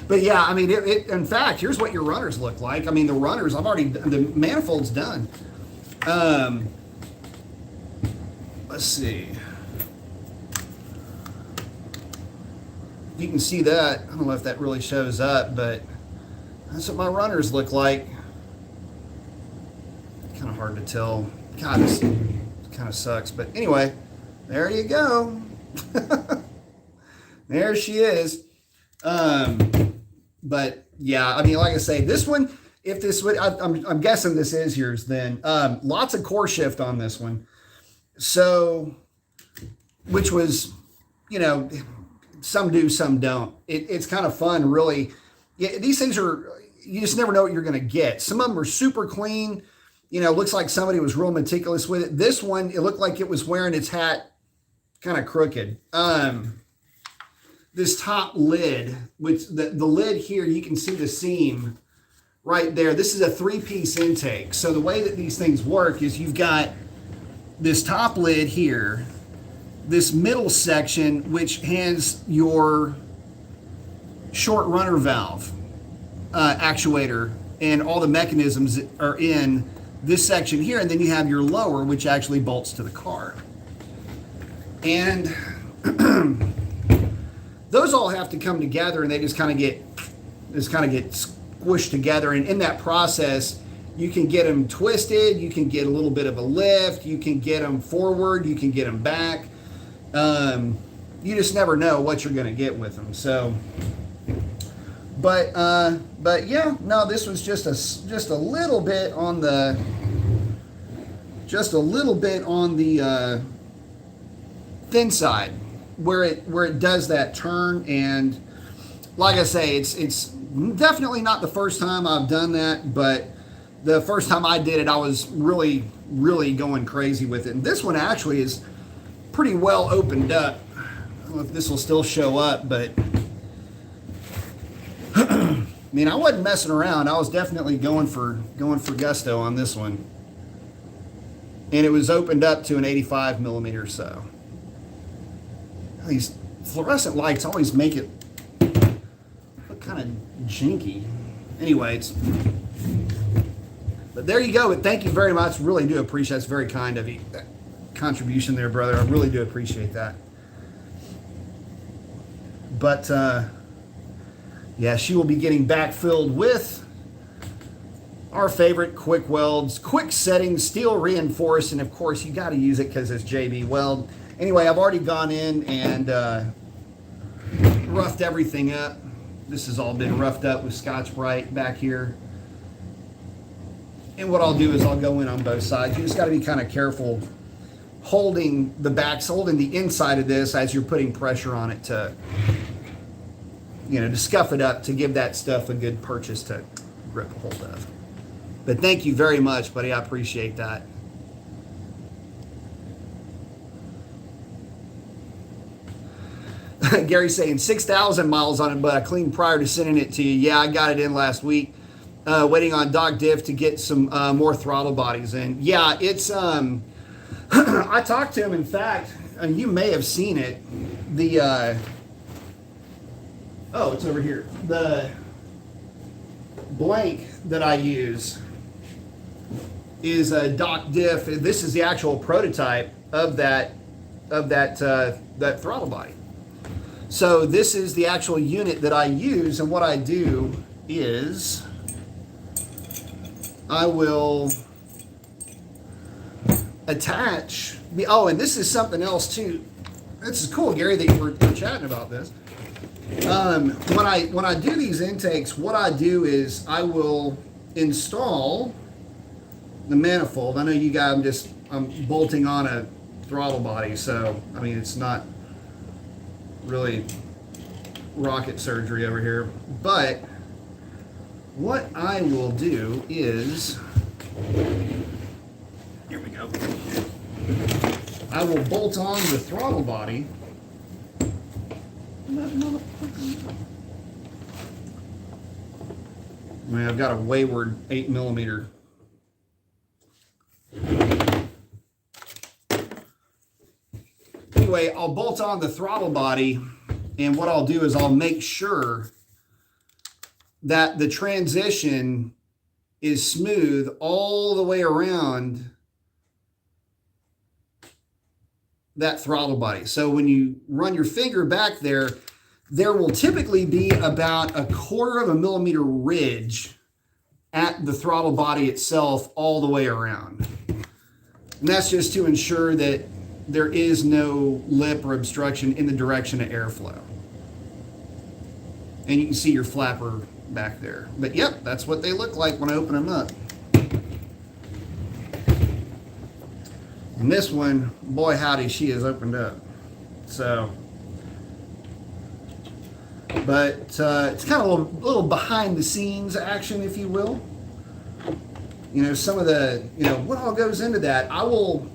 But yeah, in fact, here's what your runners look like. The runners, the manifold's done. Let's see. You can see that. I don't know if that really shows up, but that's what my runners look like. Kind of hard to tell. God, this kind of sucks. But anyway, there you go. There she is. But yeah, like I say, this one, if this would, I'm guessing this is yours then. Lots of core shift on this one. So, which was, some do, some don't. It's kind of fun, really. Yeah, these things are, you just never know what you're going to get. Some of them are super clean. Looks like somebody was real meticulous with it. This one, it looked like it was wearing its hat kind of crooked. This top lid, which the lid here, you can see the seam right there. This is a 3-piece intake. So the way that these things work is you've got this top lid here, this middle section, which has your short runner valve actuator, and all the mechanisms are in this section here. And then you have your lower, which actually bolts to the car. And those all have to come together, and they just kind of get squished together. And in that process, you can get them twisted, you can get a little bit of a lift, you can get them forward, you can get them back. You just never know what you're going to get with them. So, but yeah, no, this was just a little bit on the just a little bit on the thin side where it does that turn. And like I say, it's definitely not the first time I've done that, but the first time I did it, I was really going crazy with it. And this one actually is pretty well opened up. I don't know if this will still show up, but I mean, I wasn't messing around. I was definitely going for gusto on this one. And it was opened up to an 85 millimeter. So these fluorescent lights always make it look kind of jinky. Anyway, but there you go. But thank you very much. Really do appreciate it. It's very kind of you. That contribution there, brother. I really do appreciate that. But yeah, she will be getting backfilled with our favorite quick welds, quick setting, steel reinforced, and of course you got to use it because it's JB Weld. Anyway, I've already gone in and roughed everything up. This has all been roughed up with Scotch-Brite back here. And what I'll do is I'll go in on both sides. You just got to be kind of careful holding the backs, holding the inside of this as you're putting pressure on it to, you know, to scuff it up, to give that stuff a good purchase to grip a hold of. But thank you very much, buddy. I appreciate that. Gary's saying 6,000 miles on it, but I cleaned prior to sending it to you. Yeah, I got it in last week. Waiting on Doc Diff to get some more throttle bodies in. Yeah, it's I talked to him. In fact, you may have seen it. The oh, it's over here. The blank that I use is a Doc Diff. This is the actual prototype of that throttle body. So this is the actual unit that I use, and what I do is I will attach the, oh, and this is something else too. This is cool, Gary, that you were chatting about this. When I do these intakes, what I do is I will install the manifold. I know you guys, I'm bolting on a throttle body, so I mean it's not really rocket surgery over here. But what I will do is, here we go. I will bolt on the throttle body. I mean, I've got a wayward 8mm. Anyway, I'll bolt on the throttle body, and what I'll do is I'll make sure that the transition is smooth all the way around that throttle body. So when you run your finger back there, there will typically be about 1/4 of a millimeter ridge at the throttle body itself all the way around. And that's just to ensure that there is no lip or obstruction in the direction of airflow. And you can see your flapper back there. But yep, that's what they look like when I open them up. And this one, boy howdy, she is opened up. So, but it's kind of a little behind the scenes action, if you will. You know, some of the, you know, what all goes into that. I will,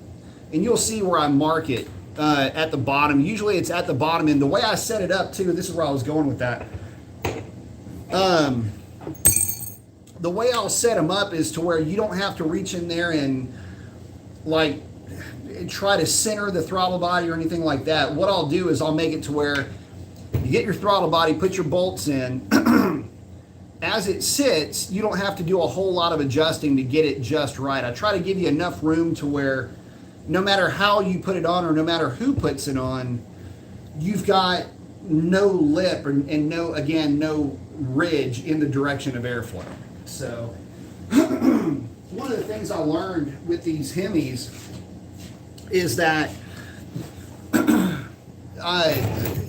and you'll see where I mark it at the bottom. Usually it's at the bottom, and the way I set it up too, this is where I was going with that. The way I'll set them up is to where you don't have to reach in there and like try to center the throttle body or anything like that. What I'll do is I'll make it to where you get your throttle body, put your bolts in. As it sits, you don't have to do a whole lot of adjusting to get it just right. I try to give you enough room to where no matter how you put it on or no matter who puts it on, you've got no lip and no ridge in the direction of airflow. So one of the things I learned with these Hemis is that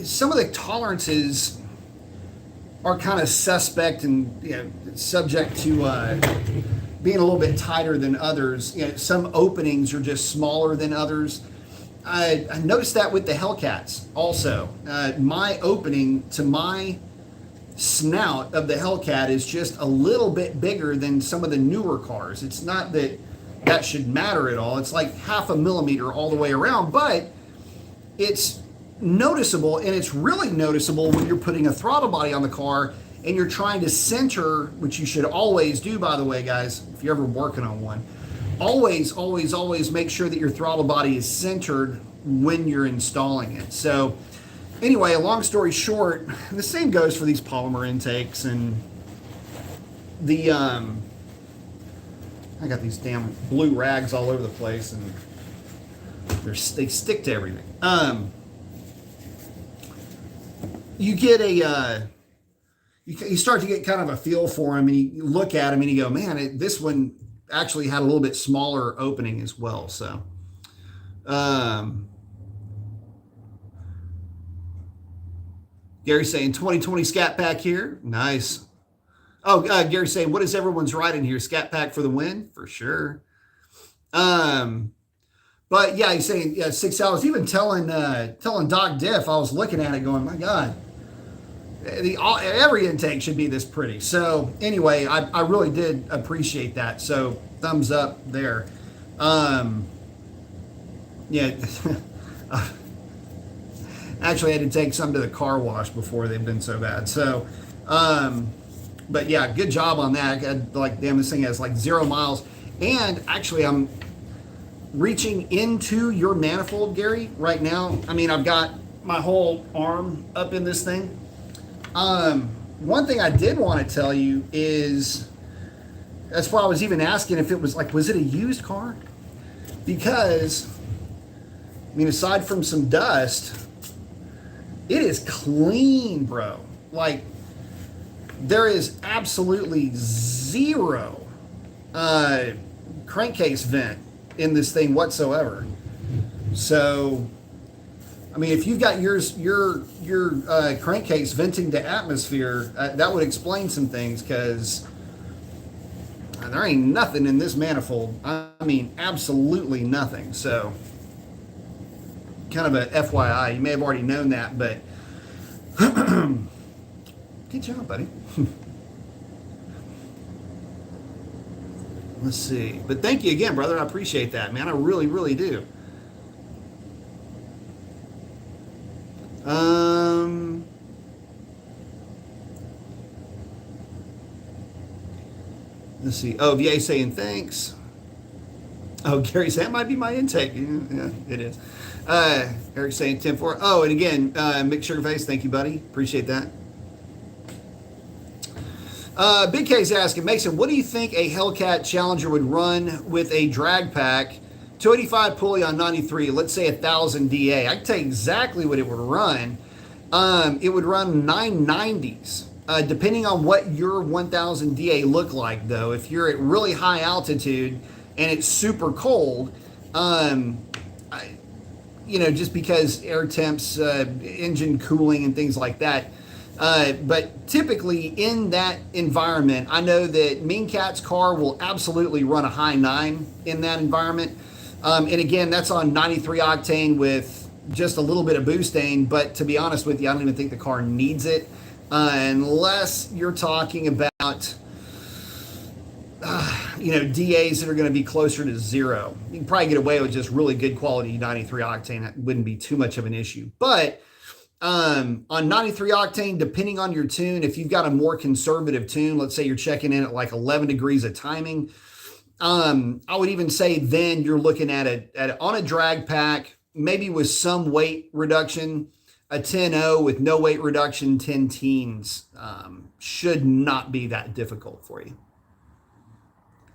some of the tolerances are kind of suspect and, you know, subject to being a little bit tighter than others. You know, some openings are just smaller than others. I noticed that with the Hellcats also. My opening to my snout of the Hellcat is just a little bit bigger than some of the newer cars. It's not that that should matter at all. It's like 0.5 millimeter all the way around, but it's noticeable, and it's really noticeable when you're putting a throttle body on the car and you're trying to center, which you should always do, by the way, guys, if you're ever working on one. Always, always, always make sure that your throttle body is centered when you're installing it. So anyway, a long story short, the same goes for these polymer intakes and the, I got these damn blue rags all over the place, and they stick to everything. You get a, you start to get kind of a feel for them, and you look at them and you go, man, this one actually had a little bit smaller opening as well. So, Gary saying 2020 Scat Pack here. Nice. Oh, Gary saying, what is everyone's riding here? Scat Pack for the win? For sure. But yeah, he's saying 6 hours. Even telling Doc Diff, I was looking at it going, my God, every intake should be this pretty. So anyway, I really did appreciate that. So thumbs up there. Yeah. Actually, I had to take some to the car wash before they've been so bad. So, but yeah, good job on that. Like, damn, this thing has like 0 miles. And actually, I'm reaching into your manifold, Gary, right now. I mean, I've got my whole arm up in this thing. One thing I did want to tell you is, that's why I was even asking if it was like, was it a used car? Because, I mean, aside from some dust, it is clean, bro. Like, there is absolutely zero crankcase vent in this thing whatsoever. So, I mean, if you've got your crankcase venting to atmosphere, that would explain some things, because there ain't nothing in this manifold. I mean, absolutely nothing. So, kind of a FYI. You may have already known that, but good job, buddy. Let's see. But thank you again, brother. I appreciate that, man. I really, really do. Let's see. Oh, VA saying thanks. Oh, Gary saying that might be my intake. Yeah, it is. Eric saying 10-4. Oh, and again, Mick Sugarface, thank you, buddy. Appreciate that. Big K's asking, Mason, what do you think a Hellcat Challenger would run with a drag pack, 285 pulley on 93, let's say 1,000 DA? I can tell you exactly what it would run. It would run 990s, depending on what your 1,000 DA look like, though. If you're at really high altitude and it's super cold, just because air temps, engine cooling and things like that. But typically in that environment, I know that Mean Cat's car will absolutely run a high 9 in that environment. And again, that's on 93 octane with just a little bit of boostane. But to be honest with you, I don't even think the car needs it, unless you're talking about DAs that are going to be closer to 0. You can probably get away with just really good quality 93 octane. That wouldn't be too much of an issue. But on 93 octane, depending on your tune, if you've got a more conservative tune, let's say you're checking in at like 11 degrees of timing, I would even say then you're looking at it on a drag pack, maybe with some weight reduction, a 10.0 with no weight reduction, 10 teens should not be that difficult for you.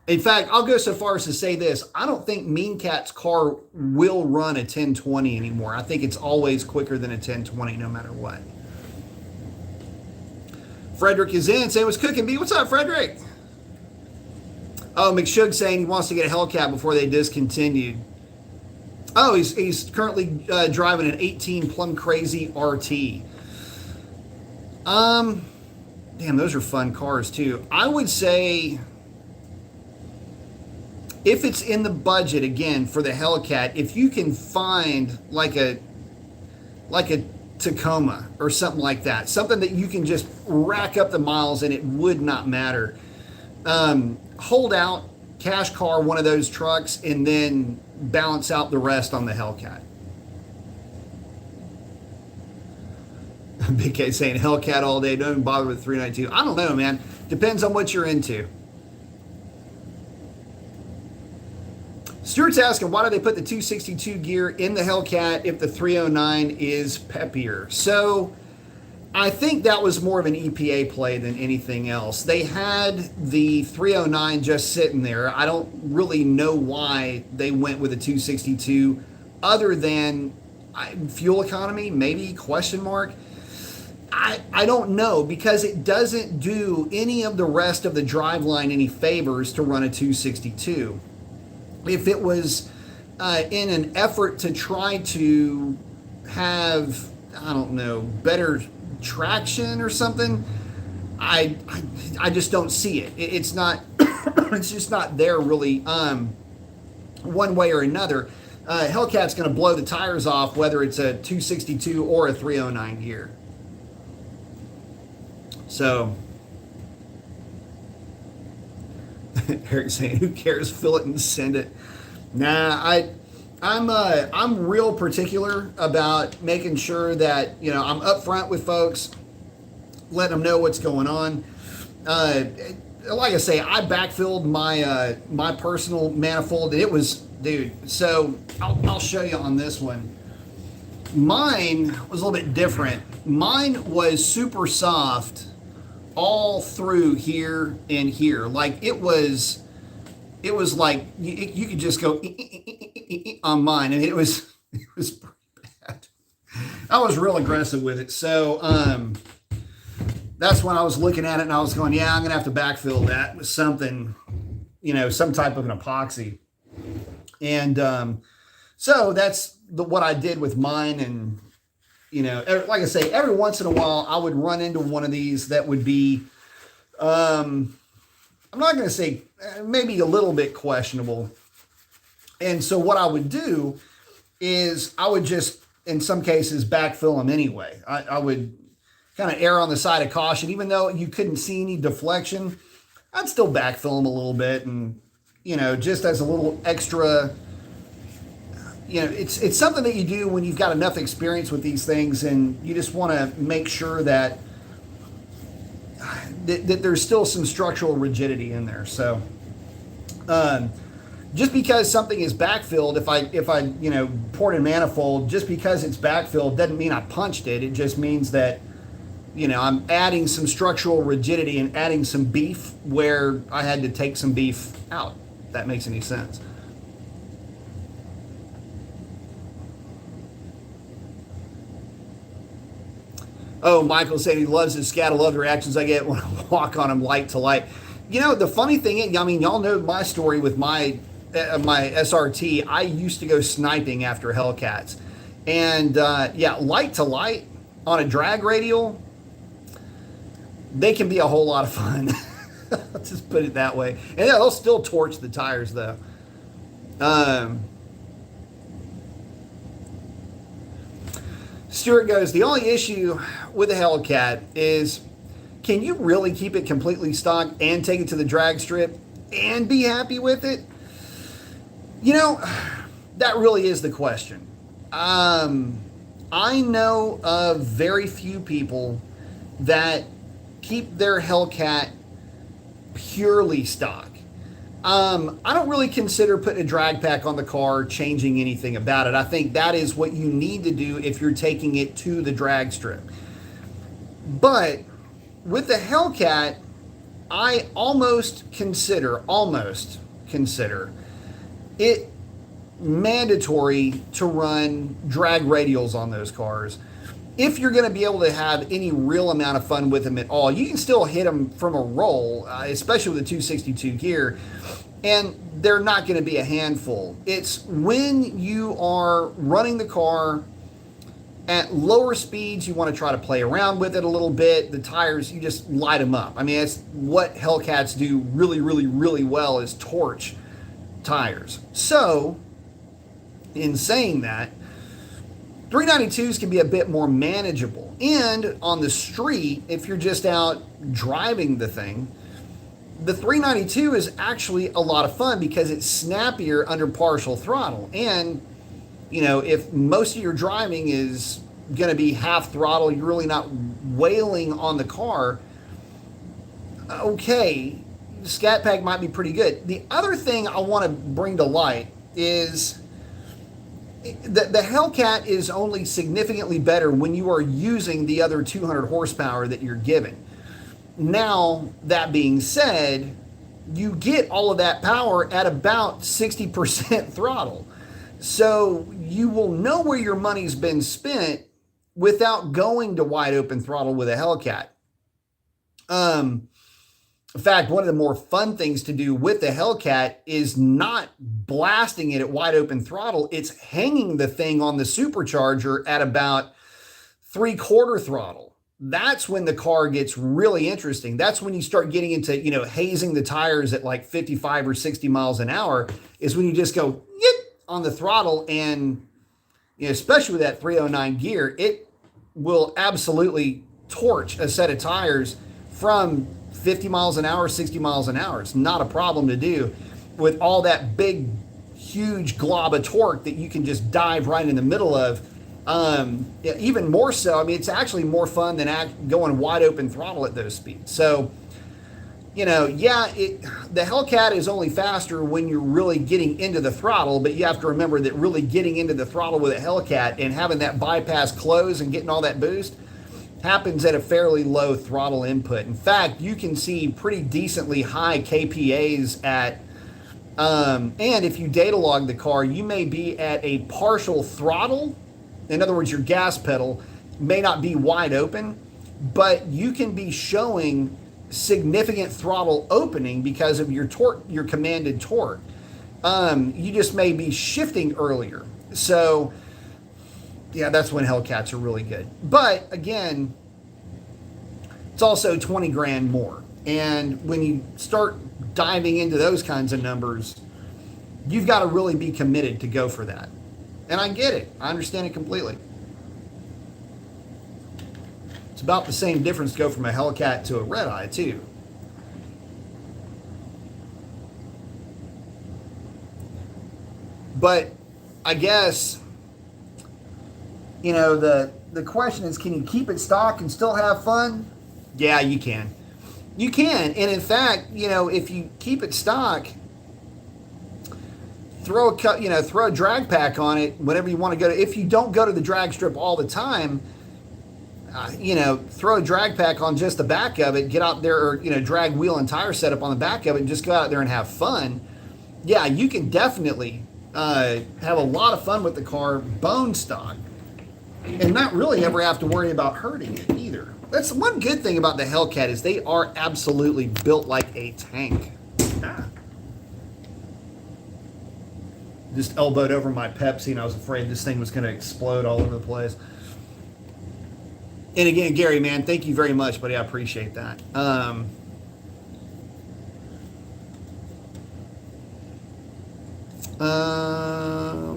In fact, I'll go so far as to say this. I don't think Mean Cat's car will run a 1020 anymore. I think it's always quicker than a 1020 no matter what. Frederick is in saying, what's cooking, B? What's up, Frederick? Oh, McShug saying he wants to get a Hellcat before they discontinued. Oh, he's currently driving an 18 Plum Crazy RT. Damn, those are fun cars too. I would say if it's in the budget, again, for the Hellcat, if you can find like a Tacoma or something like that, something that you can just rack up the miles and it would not matter. Hold out, cash car one of those trucks, and then balance out the rest on the Hellcat. Big K saying Hellcat all day, don't even bother with 392. I don't know, man. Depends on what you're into. Stuart's asking, why do they put the 262 gear in the Hellcat if the 309 is peppier? So I think that was more of an EPA play than anything else. They had the 309 just sitting there. I don't really know why they went with a 262 other than fuel economy, maybe, question mark. I don't know, because it doesn't do any of the rest of the driveline any favors to run a 262. If it was in an effort to try to have, I don't know, better traction or something, I just don't see it. It's not, it's just not there really, one way or another. Hellcat's going to blow the tires off whether it's a 262 or a 309 gear. So, Eric saying, who cares? Fill it and send it. Nah, I'm real particular about making sure that, I'm upfront with folks, letting them know what's going on. Like I say, I backfilled my my personal manifold. It was, dude. So I'll show you on this one. Mine was a little bit different. Mine was super soft all through here and here. Like it was like you could just go on mine, and it was pretty bad. I was real aggressive with it. So that's when I was looking at it and I was going, yeah, I'm gonna have to backfill that with something, some type of an epoxy. And so that's what I did with mine. And like I say, every once in a while I would run into one of these that would be, I'm not going to say maybe a little bit questionable. And so what I would do is I would just, in some cases, backfill them anyway. I would kind of err on the side of caution, even though you couldn't see any deflection. I'd still backfill them a little bit, and just as a little extra. It's something that you do when you've got enough experience with these things, and you just want to make sure that there's still some structural rigidity in there. So, just because something is backfilled, if I poured in manifold, just because it's backfilled doesn't mean I punched it. It just means that I'm adding some structural rigidity and adding some beef where I had to take some beef out. If that makes any sense. Oh, Michael said he loves his scat. I love the reactions I get when I walk on him light to light. The funny thing is, y'all know my story with my SRT. I used to go sniping after Hellcats. And, light to light on a drag radial, they can be a whole lot of fun. Let's just put it that way. And they'll still torch the tires, though. Stuart goes, the only issue with the Hellcat is, can you really keep it completely stock and take it to the drag strip and be happy with it? That really is the question. I know of very few people that keep their Hellcat purely stock. I don't really consider putting a drag pack on the car changing anything about it. I think that is what you need to do if you're taking it to the drag strip. But with the Hellcat, I almost consider it mandatory to run drag radials on those cars. If you're going to be able to have any real amount of fun with them at all, you can still hit them from a roll, especially with a 262 gear, and they're not going to be a handful. It's when you are running the car at lower speeds, you want to try to play around with it a little bit. The tires, you just light them up. I mean, that's what Hellcats do really, really, really well, is torch tires. So, in saying that, 392s can be a bit more manageable. And on the street, if you're just out driving the thing, the 392 is actually a lot of fun because it's snappier under partial throttle. And, you know, if most of your driving is going to be half throttle, you're really not wailing on the car, okay, Scat Pack might be pretty good. The other thing I want to bring to light is that the Hellcat is only significantly better when you are using the other 200 horsepower that you're given. Now, that being said, you get all of that power at about 60% throttle. So you will know where your money's been spent without going to wide open throttle with a Hellcat. In fact, one of the more fun things to do with the Hellcat is not blasting it at wide open throttle. It's hanging the thing on the supercharger at about 3/4 throttle. That's when the car gets really interesting. That's when you start getting into, you know, hazing the tires at like 55 or 60 miles an hour, is when you just go on the throttle, and, you know, especially with that 309 gear, it will absolutely torch a set of tires from 50 miles an hour, 60 miles an hour. It's not a problem to do with all that big, huge glob of torque that you can just dive right in the middle of. Even more so, I mean, it's actually more fun than going wide open throttle at those speeds. So, you know, yeah, the Hellcat is only faster when you're really getting into the throttle, but you have to remember that really getting into the throttle with a Hellcat and having that bypass close and getting all that boost happens at a fairly low throttle input. In fact, you can see pretty decently high KPAs at, and if you data log the car, you may be at a partial throttle. In other words, your gas pedal may not be wide open, but you can be showing significant throttle opening because of your torque, your commanded torque. You just may be shifting earlier. So, yeah, that's when Hellcats are really good. But again, it's also 20 grand more. And when you start diving into those kinds of numbers, you've got to really be committed to go for that. And I get it. I understand it completely. It's about the same difference to go from a Hellcat to a Red Eye, too. But I guess, you know, the question is, can you keep it stock and still have fun? Yeah, you can. You can. And in fact, you know, if you keep it stock, throw a drag pack on it whenever you want to go to. If you don't go to the drag strip all the time, you know, throw a drag pack on just the back of it, get out there, or, you know, drag wheel and tire setup on the back of it and just go out there and have fun. Yeah, you can definitely have a lot of fun with the car bone stock and not really ever have to worry about hurting it either. That's one good thing about the Hellcat, is they are absolutely built like a tank. Just elbowed over my Pepsi, and I was afraid this thing was going to explode all over the place. And again, Gary, man, thank you very much, buddy. I appreciate that.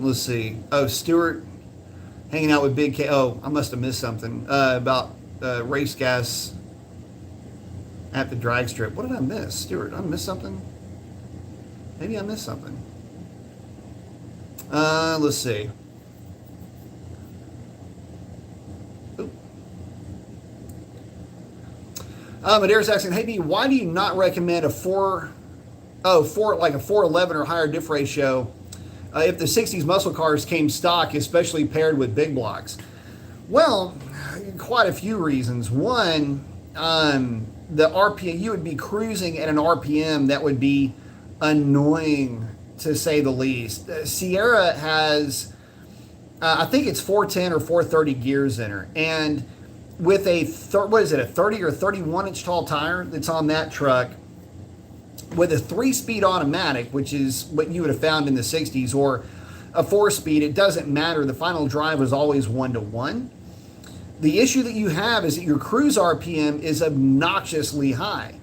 Let's see. Oh, Stuart hanging out with Big K. Oh, I must have missed something about race gas at the drag strip. What did I miss, Stuart? Did I miss something? Maybe I missed something. Let's see. Madeiras asking, hey B, why do you not recommend a 411 or higher diff ratio if the 60s muscle cars came stock, especially paired with big blocks? Well, quite a few reasons. One, the RPM, you would be cruising at an RPM that would be annoying, to say the least. Sierra has, I think it's 410 or 430 gears in her. And with a 30 or 31 inch tall tire that's on that truck, with a 3-speed automatic, which is what you would have found in the 60s, or a 4-speed, it doesn't matter. The final drive is always 1-to-1. The issue that you have is that your cruise RPM is obnoxiously high.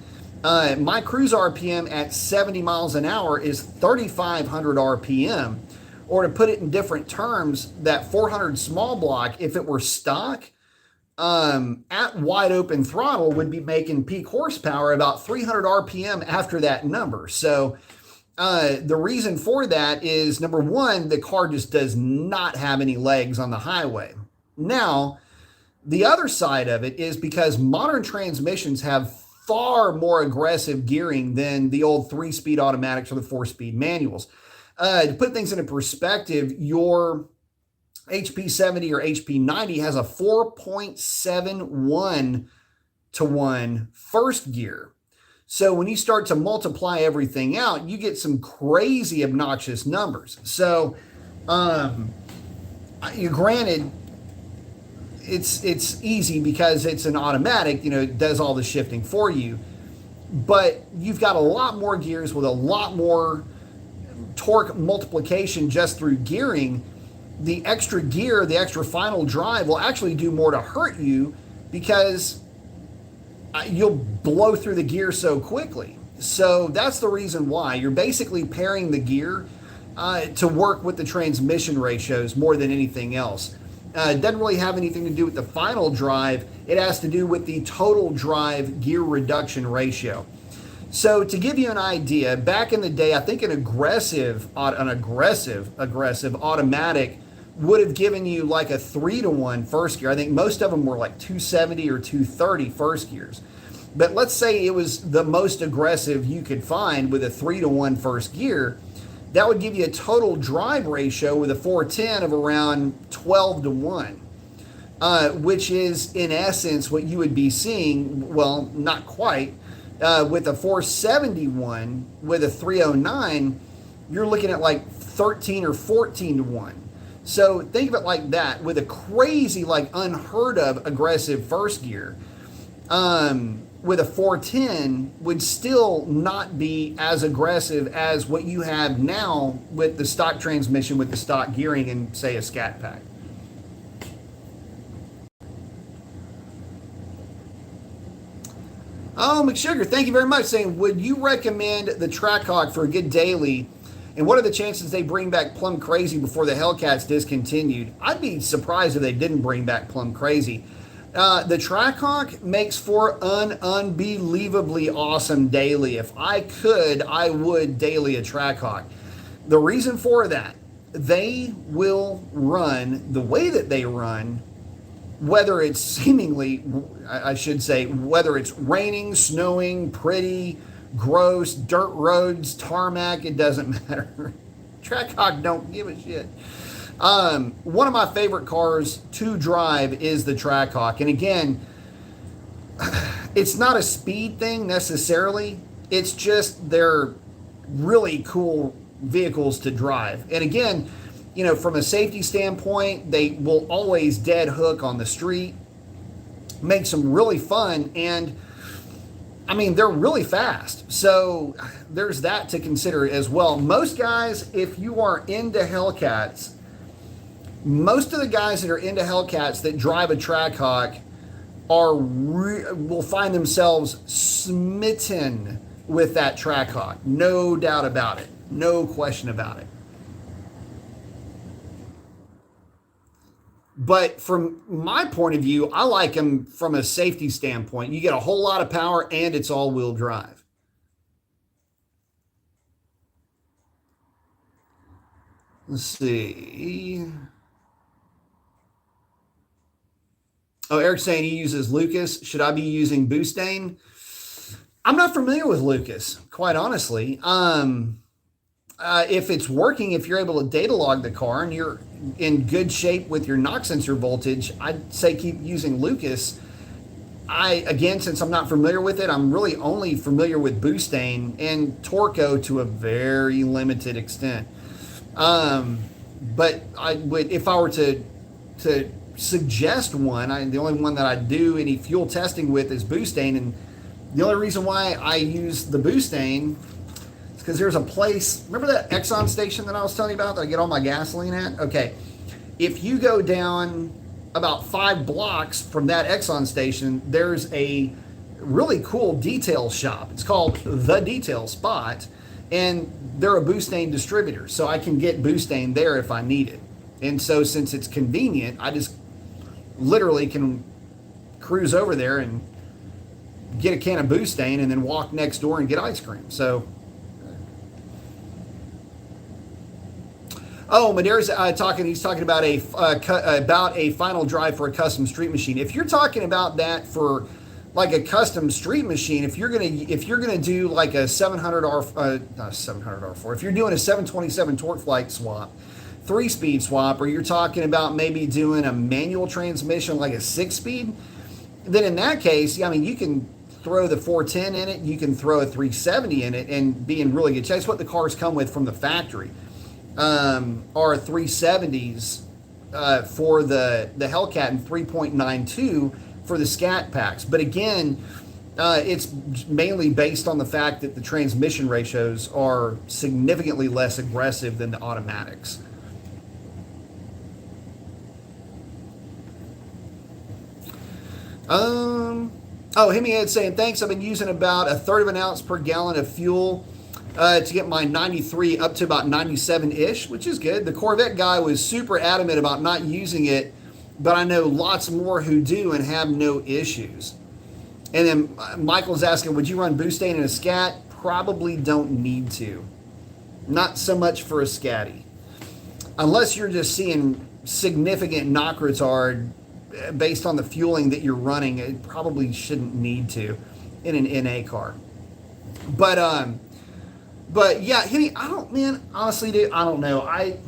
My cruise RPM at 70 miles an hour is 3,500 RPM. Or to put it in different terms, that 400 small block, if it were stock, at wide open throttle would be making peak horsepower about 300 RPM after that number. So the reason for that is, number one, the car just does not have any legs on the highway. Now, the other side of it is because modern transmissions have far more aggressive gearing than the old 3-speed automatics or the 4-speed manuals. To put things into perspective, your HP70 or HP90 has a 4.71 to 1 first gear. So when you start to multiply everything out, you get some crazy obnoxious numbers. So, granted, it's easy because it's an automatic, it does all the shifting for you. But you've got a lot more gears with a lot more torque multiplication just through gearing. The extra gear, the extra final drive will actually do more to hurt you because you'll blow through the gear so quickly. So that's the reason why. You're basically pairing the gear to work with the transmission ratios more than anything else. It doesn't really have anything to do with the final drive. It has to do with the total drive gear reduction ratio. So to give you an idea, back in the day, I think an aggressive automatic would have given you like a 3-to-1 first gear. I think most of them were like 270 or 230 first gears. But let's say it was the most aggressive you could find with a 3-to-1 first gear. That would give you a total drive ratio with a 410 of around 12-to-1, which is in essence what you would be seeing, well, not quite, with a 471 with a 309, you're looking at like 13 or 14-to-1. So think of it like that, with a crazy, like unheard of aggressive first gear. With a 410 would still not be as aggressive as what you have now with the stock transmission, with the stock gearing and say a Scat Pack. Oh, McSugar, thank you very much. Saying, would you recommend the Trackhawk for a good daily? And what are the chances they bring back Plum Crazy before the Hellcat's discontinued? I'd be surprised if they didn't bring back Plum Crazy. The Trackhawk makes for an unbelievably awesome daily. If I could, I would daily a Trackhawk. The reason for that, they will run the way that they run, whether it's seemingly, I should say, whether it's raining, snowing, pretty, gross, dirt roads, tarmac, it doesn't matter. Trackhawk don't give a shit. One of my favorite cars to drive is the Trackhawk. And again, it's not a speed thing necessarily. It's just they're really cool vehicles to drive. And again, from a safety standpoint, they will always dead hook on the street, makes them really fun, and I mean, they're really fast. So there's that to consider as well. Most guys, if you are into Hellcats, most of the guys that are into Hellcats that drive a Trackhawk will find themselves smitten with that Trackhawk. No doubt about it. No question about it. But from my point of view, I like them from a safety standpoint. You get a whole lot of power and it's all-wheel drive. Let's see. Oh, Eric's saying he uses Lucas. Should I be using Boostane? I'm not familiar with Lucas, quite honestly. If it's working, if you're able to data log the car and you're in good shape with your knock sensor voltage, I'd say keep using Lucas. Again, since I'm not familiar with it, I'm really only familiar with Boostane and Torco to a very limited extent. But I would, if I were to suggest one, the only one that I do any fuel testing with is Boostane, and the only reason why I use the Boostane is because there's a place, remember that Exxon station that I was telling you about that I get all my gasoline at? Okay, if you go down about 5 blocks from that Exxon station, there's a really cool detail shop. It's called The Detail Spot, and they're a Boustain distributor, so I can get Boustain there if I need it. And so since it's convenient, I just literally can cruise over there and get a can of Boustain and then walk next door and get ice cream. So, oh, Madeire's he's talking about a final drive for a custom street machine. If you're talking about that for like a custom street machine, if you're gonna do like a 700R, not 700R4, if you're doing a 727 torque flight swap, 3-speed swap, or you're talking about maybe doing a manual transmission like a 6-speed, then in that case, I mean, you can throw the 410 in it, you can throw a 370 in it, and be in really good shape. That's what the cars come with from the factory. Are 370s for the Hellcat and 3.92 for the Scat Packs. But again, it's mainly based on the fact that the transmission ratios are significantly less aggressive than the automatics. Oh, Hemihead saying, thanks, I've been using about 1/3 of an ounce per gallon of fuel to get my 93 up to about 97-ish, which is good. The Corvette guy was super adamant about not using it, but I know lots more who do and have no issues. And then Michael's asking, would you run Boustain in a Scat? Probably don't need to. Not so much for a Scatty. Unless you're just seeing significant knock retard based on the fueling that you're running, it probably shouldn't need to in an NA car. But yeah, honestly, dude, I don't know. I've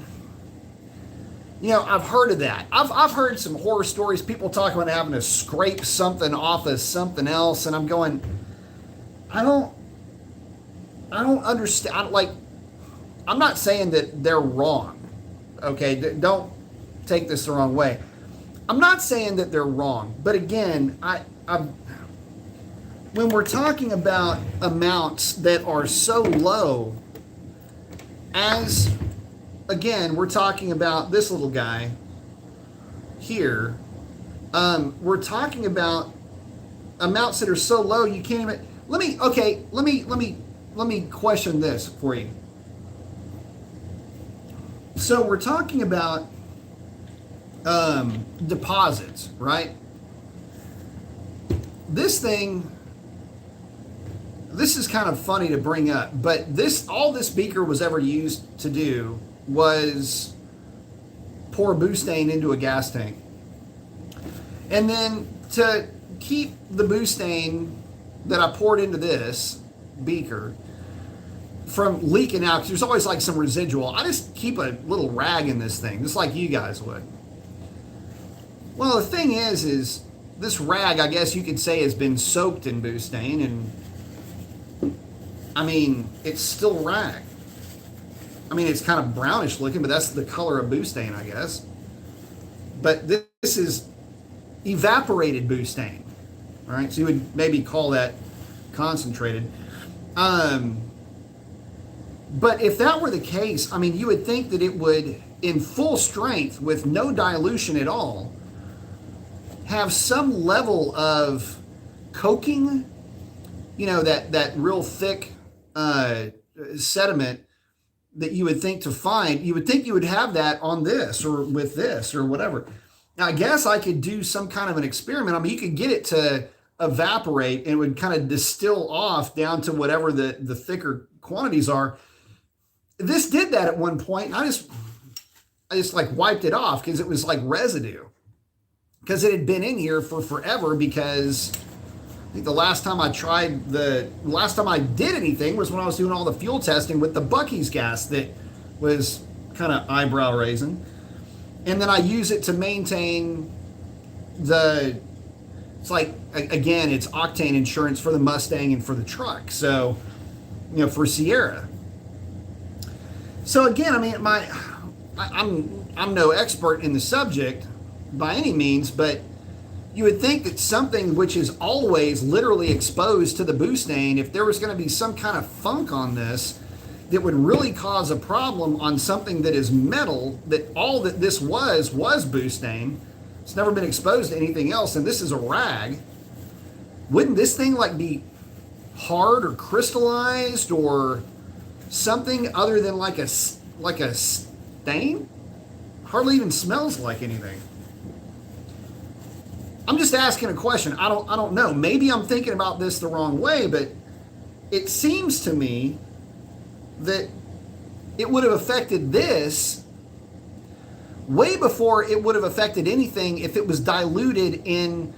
heard of that. I've heard some horror stories, people talking about having to scrape something off of something else, and I'm going, I don't understand. Like, I'm not saying that they're wrong, okay? Don't take this the wrong way. I'm not saying that they're wrong, but again, when we're talking about amounts that are so low, as again, we're talking about this little guy here, we're talking about amounts that are so low you can't even. Let me question this for you. So we're talking about deposits, right? This is kind of funny to bring up, but all this beaker was ever used to do was pour Boustain into a gas tank. And then to keep the Boustain that I poured into this beaker from leaking out, because there's always like some residual, I just keep a little rag in this thing, just like you guys would. Well, the thing is this rag, I guess you could say, has been soaked in Boustain, and I mean, it's still rag. I mean, it's kind of brownish looking, but that's the color of Boustain, I guess. But this is evaporated Boustain, right? So you would maybe call that concentrated. But if that were the case, I mean, you would think that it would, in full strength, with no dilution at all, have some level of coking, that real thick sediment that you would think to find. You would think you would have that on this or with this or whatever. Now, I guess I could do some kind of an experiment. I mean, you could get it to evaporate and it would kind of distill off down to whatever the thicker quantities are. This did that at one point, and I just like wiped it off because it was like residue. Because it had been in here for forever, because I think the last time I did anything was when I was doing all the fuel testing with the Buc-ee's gas that was kind of eyebrow raising. And then I use it to maintain it's like, again, it's octane insurance for the Mustang and for the truck. So, for Sierra. So again, I mean, I'm no expert in the subject by any means, but you would think that something which is always literally exposed to the Boustain, if there was going to be some kind of funk on this that would really cause a problem on something that is metal, that all that this was Boustain, it's never been exposed to anything else, and this is a rag, wouldn't this thing like be hard or crystallized or something other than like a stain? Hardly even smells like anything. I'm just asking a question. I don't know. Maybe I'm thinking about this the wrong way, but it seems to me that it would have affected this way before it would have affected anything if it was diluted in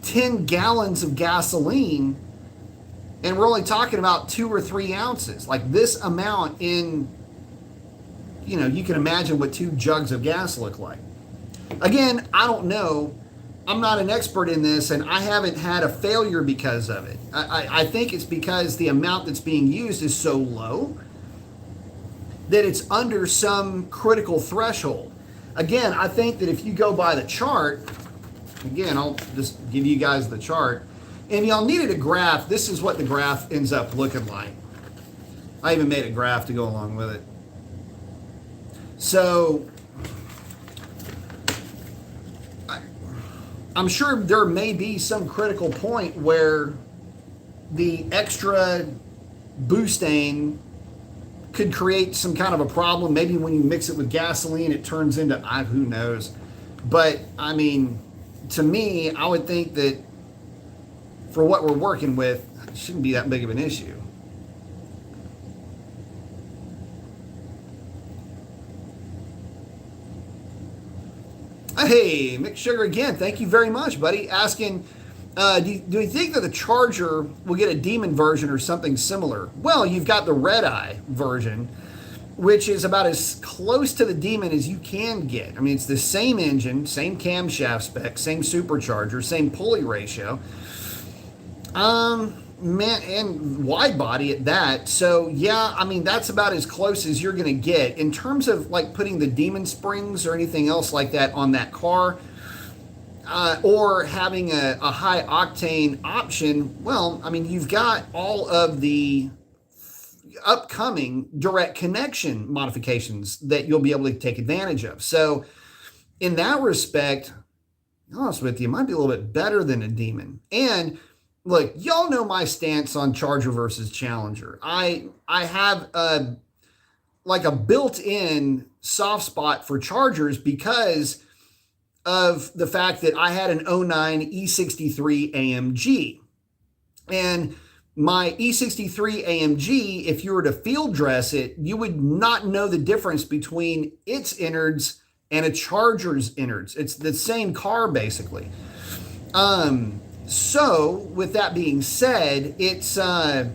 10 gallons of gasoline, and we're only talking about 2 or 3 ounces. Like this amount in, you can imagine what 2 jugs of gas look like. Again, I don't know. I'm not an expert in this, and I haven't had a failure because of it. I think it's because the amount that's being used is so low that it's under some critical threshold. Again, I think that if you go by the chart, again, I'll just give you guys the chart, and y'all needed a graph. This is what the graph ends up looking like. I even made a graph to go along with it. So I'm sure there may be some critical point where the extra butane could create some kind of a problem. Maybe when you mix it with gasoline, it turns into, who knows. But I mean, to me, I would think that for what we're working with, it shouldn't be that big of an issue. Hey, Mick Sugar again. Thank you very much, buddy. Asking, do you think that the Charger will get a Demon version or something similar? Well, you've got the Red Eye version, which is about as close to the Demon as you can get. I mean, it's the same engine, same camshaft spec, same supercharger, same pulley ratio. And wide body at that. So yeah, I mean, that's about as close as you're going to get in terms of like putting the Demon springs or anything else like that on that car, or having a high octane option. Well, I mean, you've got all of the upcoming direct connection modifications that you'll be able to take advantage of. So in that respect, to be honest with you, it might be a little bit better than a Demon. And look, y'all know my stance on Charger versus Challenger. I have a built-in soft spot for Chargers because of the fact that I had an 09 E63 AMG. And my E63 AMG, if you were to field dress it, you would not know the difference between its innards and a Charger's innards. It's the same car, basically. So with that being said, it's, if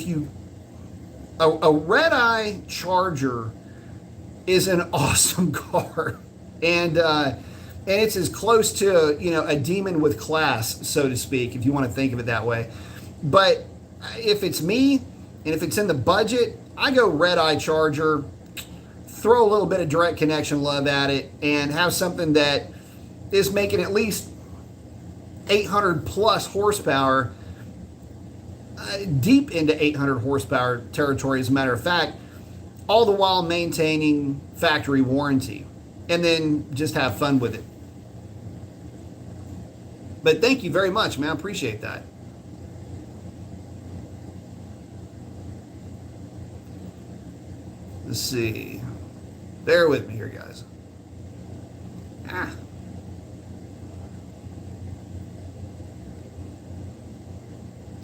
you, a Red Eye Charger is an awesome car, and it's as close to, a Demon with class, so to speak, if you want to think of it that way. But if it's me, and if it's in the budget, I go Red Eye Charger, throw a little bit of direct connection love at it, and have something that is making at least 800 plus horsepower, deep into 800 horsepower territory, as a matter of fact, all the while maintaining factory warranty, and then just have fun with it. But thank you very much, man. I appreciate that. Let's see. Bear with me here, guys.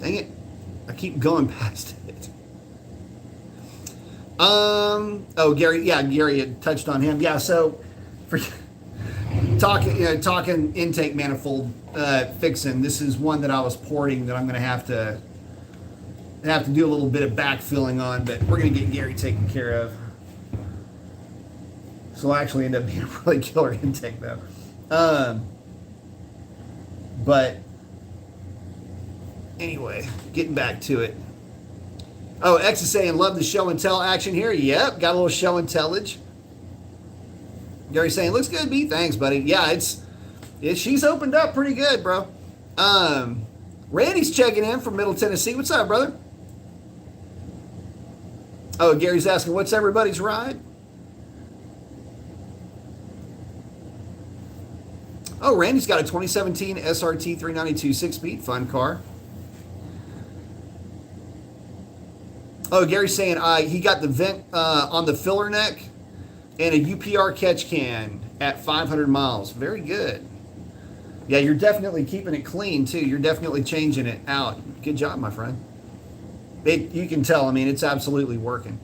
Dang it. I keep going past it. Gary had touched on him. Yeah, so for talking intake manifold fixing, this is one that I was porting that I'm going to have to do a little bit of backfilling on, but we're going to get Gary taken care of. So it'll actually end up being a really killer intake though. But anyway, getting back to it. Oh, X is saying, love the show and tell action here. Yep, got a little show and tellage. Gary's saying, looks good, B. Thanks, buddy. Yeah, she's opened up pretty good, bro. Randy's checking in from Middle Tennessee. What's up, brother? Oh, Gary's asking, what's everybody's ride? Oh, Randy's got a 2017 SRT 392 6-speed. Fun car. Oh, Gary's saying he got the vent on the filler neck and a UPR catch can at 500 miles. Very good. Yeah, you're definitely keeping it clean, too. You're definitely changing it out. Good job, my friend. You can tell. I mean, it's absolutely working.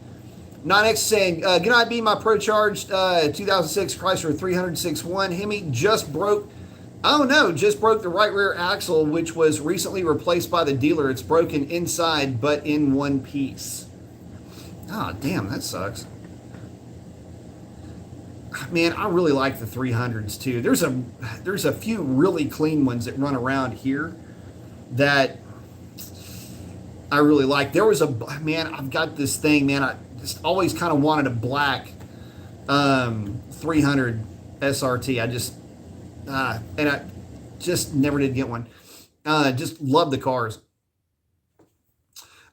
Non-X saying, good night, be my Pro-Charged 2006 Chrysler 306-1 Hemi just broke the right rear axle, which was recently replaced by the dealer. It's broken inside, but in one piece. Oh, damn, that sucks. Man, I really like the 300s too. There's a few really clean ones that run around here that I really like. I've got this thing, man. I just always kind of wanted a black 300 SRT. I just never did get one. Just love the cars.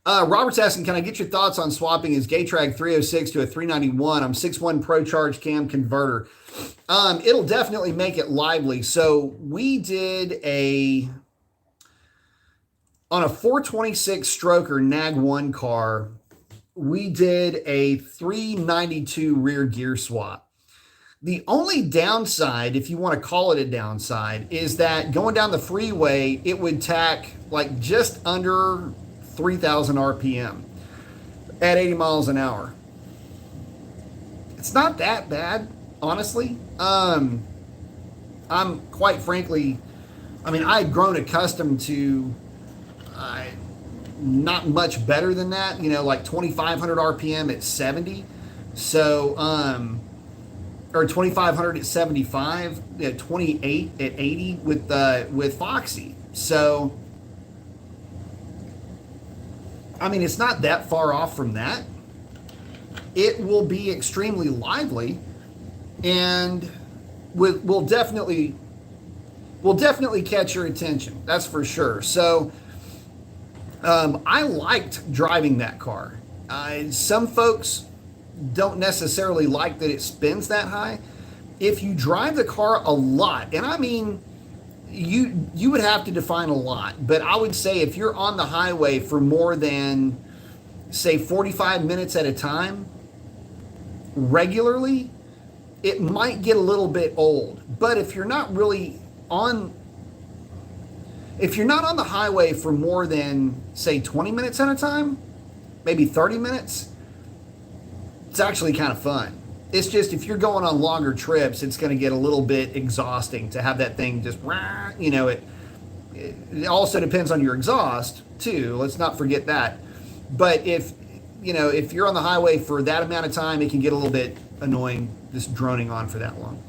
Robert's asking, can I get your thoughts on swapping his Gaytrag 306 to a 391? I'm 6.1 Pro Charge cam converter. It'll definitely make it lively. So we did on a 426 stroker Nag 1 car, we did a 392 rear gear swap. The only downside, if you want to call it a downside, is that going down the freeway, it would tack like just under 3,000 RPM at 80 miles an hour. It's not that bad, honestly. I'm quite frankly, I had grown accustomed to not much better than that, like 2,500 RPM at 70. So, or 2,500 at 75, 28 at 80 with Foxy. So, it's not that far off from that. It will be extremely lively, and will definitely catch your attention. That's for sure. So, I liked driving that car. Some folks don't necessarily like that it spins that high. If you drive the car a lot, and you would have to define a lot, but I would say if you're on the highway for more than, say, 45 minutes at a time, regularly, it might get a little bit old. But if you're not on the highway for more than, say, 20 minutes at a time, maybe 30 minutes, it's actually kind of fun. It's just if you're going on longer trips, it's going to get a little bit exhausting to have that thing just, it also depends on your exhaust too. Let's not forget that. But if you're on the highway for that amount of time, it can get a little bit annoying just droning on for that long.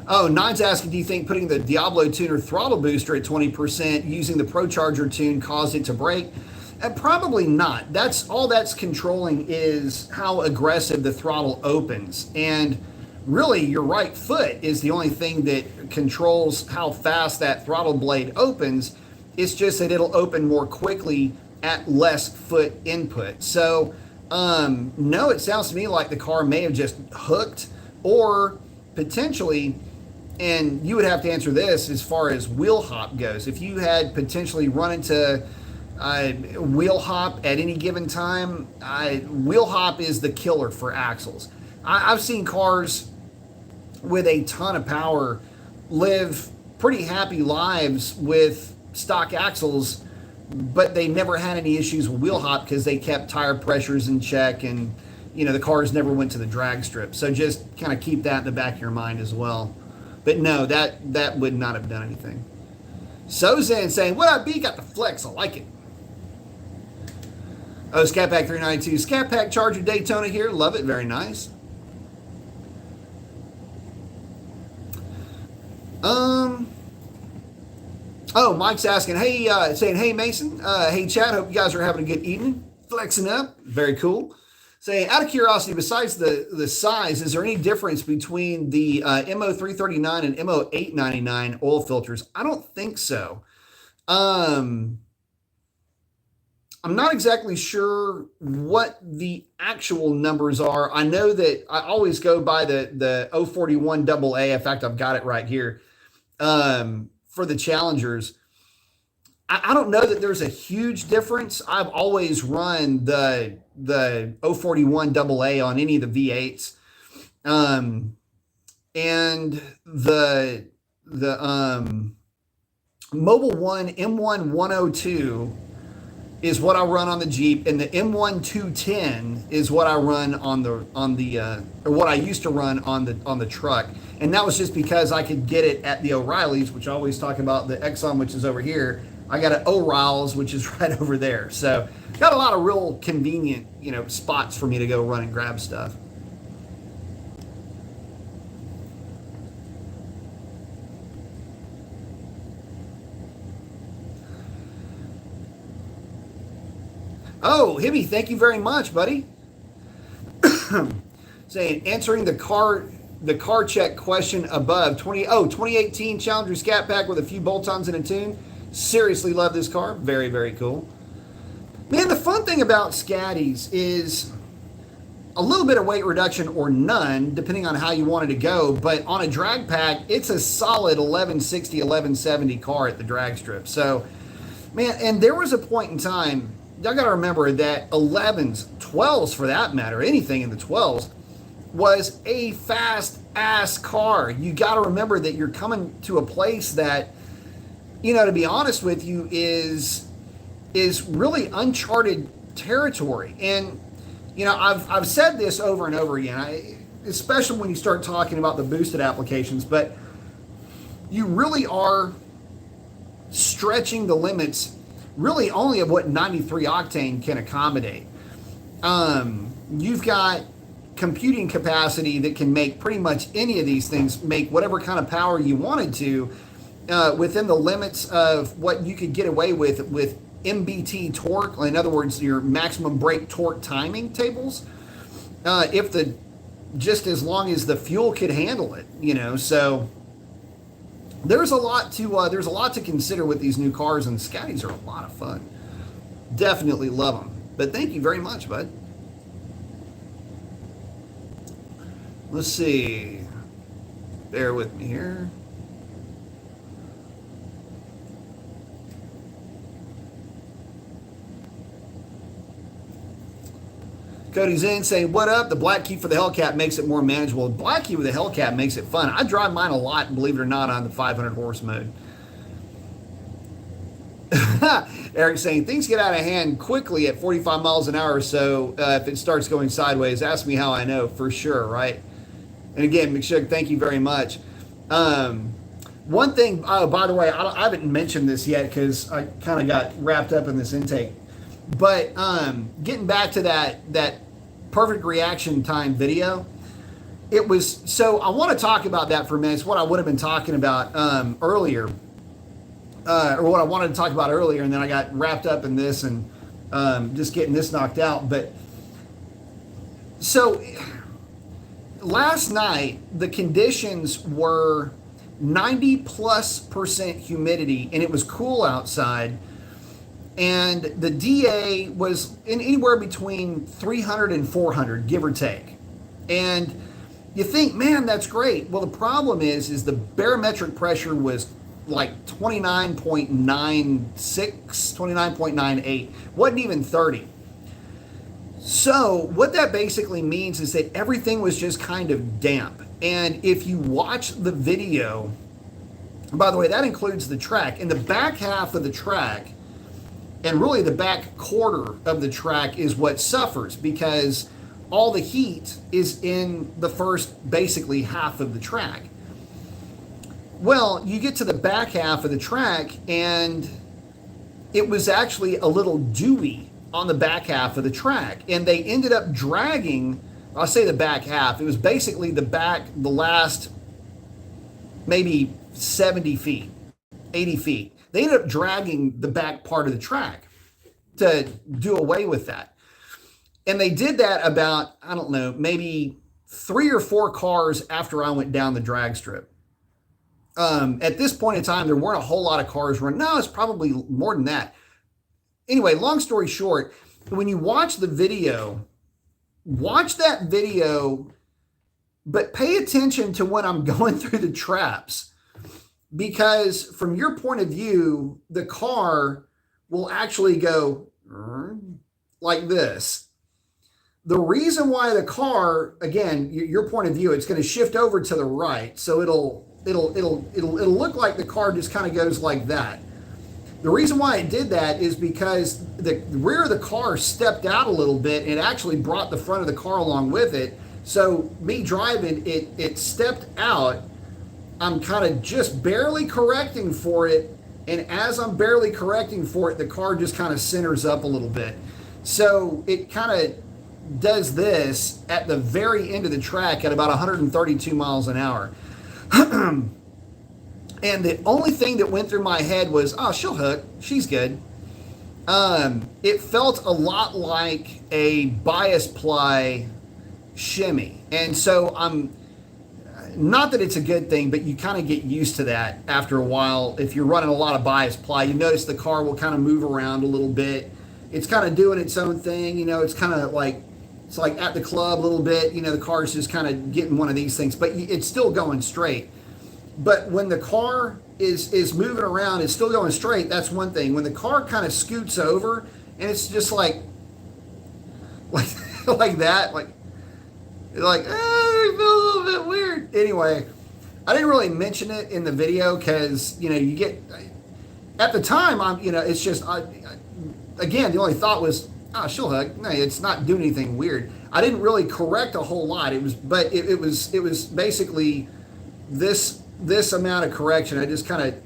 Oh, Nine's asking, do you think putting the Diablo tuner throttle booster at 20% using the Pro Charger tune caused it to break? Probably not. All that's controlling is how aggressive the throttle opens. And really, your right foot is the only thing that controls how fast that throttle blade opens. It's just that it'll open more quickly at less foot input. So, no, it sounds to me like the car may have just hooked, or potentially, and you would have to answer this as far as wheel hop goes. If you had potentially run into wheel hop at any given time, wheel hop is the killer for axles. I've seen cars with a ton of power live pretty happy lives with stock axles, but they never had any issues with wheel hop because they kept tire pressures in check, and the cars never went to the drag strip. So just kind of keep that in the back of your mind as well. But no, that would not have done anything. Sozan saying, what up, B? Got the flex. I like it. Oh, Scat Pack 392. Scat Pack Charger Daytona here. Love it. Very nice. Oh, Mike's asking, saying, hey, Mason. Hey, Chad. Hope you guys are having a good evening. Flexing up. Very cool. Saying, out of curiosity, besides the size, is there any difference between the MO339 and MO899 oil filters? I don't think so. I I'm not exactly sure what the actual numbers are. I know that I always go by the 041 AA. In fact, I've got it right here for the Challengers. I don't know that there's a huge difference. I've always run the 041 AA on any of the V8s. And the Mobile One M1 102 is what I run on the Jeep, and the M1 210 is what I run or what I used to run on the truck. And that was just because I could get it at the O'Reilly's, which I always talk about, the Exxon, which is over here. I got an O'Reilly's, which is right over there. So got a lot of real convenient, spots for me to go run and grab stuff. Oh, Hibby, thank you very much, buddy. Saying, answering the car check question above. 2018 Challenger Scat Pack with a few bolt-ons and a tune. Seriously love this car. Very, very cool. Man, the fun thing about Scatties is a little bit of weight reduction or none, depending on how you wanted to go. But on a drag pack, it's a solid 1160, 1170 car at the drag strip. So, man, and there was a point in time, y'all got to remember that 11s, 12s for that matter, anything in the 12s, was a fast-ass car. You got to remember that you're coming to a place that, to be honest with you, is really uncharted territory. And, I've said this over and over again, especially when you start talking about the boosted applications, but you really are stretching the limits really only of what 93 octane can accommodate. You've got computing capacity that can make pretty much any of these things make whatever kind of power you wanted to within the limits of what you could get away with MBT torque. In other words, your maximum brake torque timing tables. Just as long as the fuel could handle it, so there's a lot to consider with these new cars, and the Scatties are a lot of fun. Definitely love them. But thank you very much, bud. Let's see. Bear with me here. Cody's in saying, what up? The black key for the Hellcat makes it more manageable. The black key with the Hellcat makes it fun. I drive mine a lot, believe it or not, on the 500 horse mode. Eric's saying, things get out of hand quickly at 45 miles an hour or so if it starts going sideways. Ask me how I know, for sure, right? And again, McShug, thank you very much. One thing, by the way, I haven't mentioned this yet because I kind of got wrapped up in this intake. But getting back to that perfect reaction time video, it was, so I want to talk about that for a minute. It's what I would have been talking about earlier, or what I wanted to talk about earlier, and then I got wrapped up in this and just getting this knocked out. But so last night, the conditions were 90+% humidity, and it was cool outside. And the DA was anywhere between 300 and 400, give or take. And you think, man, that's great. Well, the problem is the barometric pressure was like 29.96, 29.98, wasn't even 30. So what that basically means is that everything was just kind of damp. And if you watch the video, by the way, that includes the track. In the back half of the track, and really the back quarter of the track is what suffers because all the heat is in the first basically half of the track. Well, you get to the back half of the track and it was actually a little dewy on the back half of the track. And they ended up dragging, I'll say the back half, it was basically the last maybe 70 feet, 80 feet. They ended up dragging the back part of the track to do away with that. And they did that about, I don't know, maybe 3 or 4 cars after I went down the drag strip. At this point in time, there weren't a whole lot of cars running. No, it's probably more than that. anyway, long story short, when you watch the video, watch that video, but pay attention to when I'm going through the traps, because from your point of view, the car will actually go like this. The reason why the car, again, your point of view, it's going to shift over to the right, so it'll look like the car just kind of goes like that. The reason why it did that is because the rear of the car stepped out a little bit, and it actually brought the front of the car along with it. So me driving, it stepped out. I'm kind of just barely correcting for it, and as I'm barely correcting for it, the car just kind of centers up a little bit. So it kind of does this at the very end of the track at about 132 miles an hour. And the only thing that went through my head was, oh, she'll hook. She's good. It felt a lot like a bias ply shimmy. And so not that it's a good thing, but you kind of get used to that after a while. If you're running a lot of bias ply, you notice the car will kind of move around a little bit. It's kind of doing its own thing. It's kind of like, it's like at the club a little bit. The car's just kind of getting one of these things, but it's still going straight. But when the car is moving around, it's still going straight, that's one thing. When the car kind of scoots over and it's just like that, like it feels a little bit weird. Anyway, I didn't really mention it in the video because, you get, at the time, it's just, again, the only thought was, oh, she'll hook. No, it's not doing anything weird. I didn't really correct a whole lot. It was basically this amount of correction. I just kind of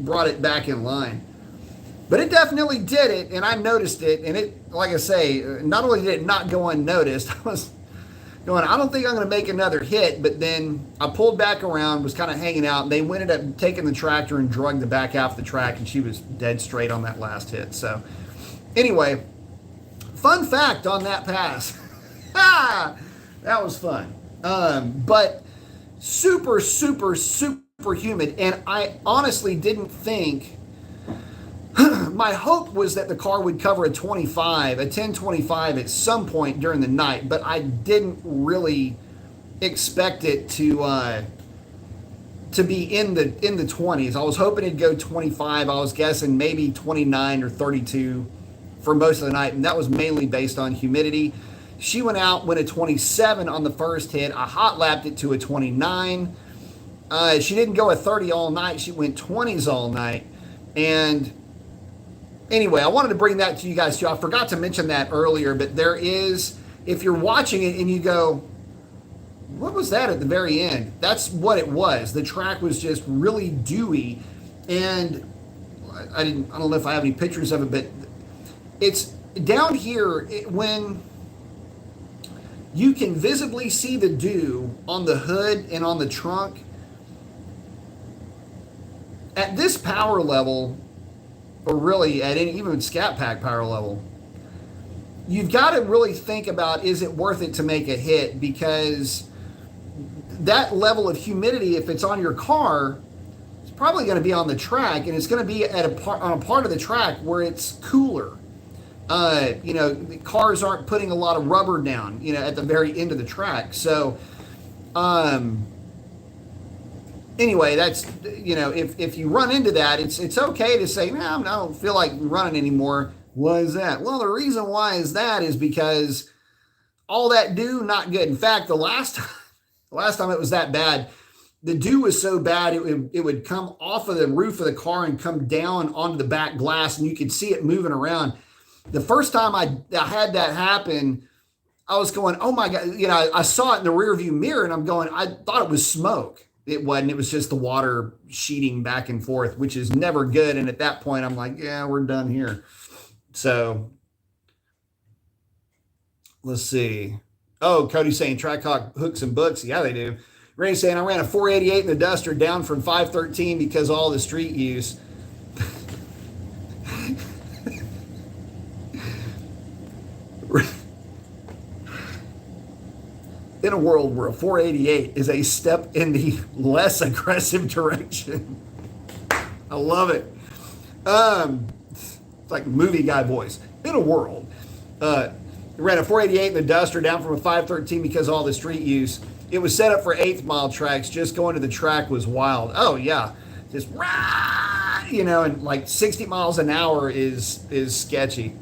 brought it back in line. But it definitely did it, and I noticed it, and it, like I say, not only did it not go unnoticed, I was going, I don't think I'm going to make another hit, but then I pulled back around, was kind of hanging out, and they ended up taking the tractor and drug the back half of the track, and she was dead straight on that last hit. So anyway, fun fact on that pass. That was fun. But super, super, super humid. And I honestly didn't think, my hope was that the car would cover a 1025 at some point during the night, but I didn't really expect it to be in the 20s. I was hoping it'd go 25. I was guessing maybe 29 or 32 for most of the night, and that was mainly based on humidity. She went a 27 on the first hit. I hot lapped it to a 29. She didn't go a 30 all night. She went 20s all night. And anyway, I wanted to bring that to you guys too. I forgot to mention that earlier, but there is, if you're watching it and you go, what was that at the very end? That's what it was. The track was just really dewy, and I don't know if I have any pictures of it, but it's down here when you can visibly see the dew on the hood and on the trunk. At this power level, or really at any, even Scat Pack power level, you've got to really think about, is it worth it to make a hit? Because that level of humidity, if it's on your car, it's probably going to be on the track, and it's going to be on a part of the track where it's cooler. The cars aren't putting a lot of rubber down, at the very end of the track. So, anyway, that's, if you run into that, it's okay to say, no, I don't feel like running anymore. Why is that? Well, the reason why is because all that dew, not good. In fact, the last time it was that bad, the dew was so bad, it would come off of the roof of the car and come down onto the back glass, and you could see it moving around. The first time I had that happen, I was going, oh my God, I saw it in the rear view mirror, and I'm going, I thought it was smoke. It wasn't. It was just the water sheeting back and forth, which is never good. And at that point, I'm like, yeah, we're done here. So let's see. Oh, Cody's saying Trackhawk hooks and books. Yeah, they do. Randy's saying I ran a 488 in the Duster down from 513 because of all the street use. In a world where a 488 is a step in the less aggressive direction. I love it. It's like movie guy voice. In a world. Ran a 488 in the Duster down from a 513 because of all the street use. It was set up for 8th mile tracks. Just going to the track was wild. Oh, yeah. Just, you know, and like 60 miles an hour is sketchy.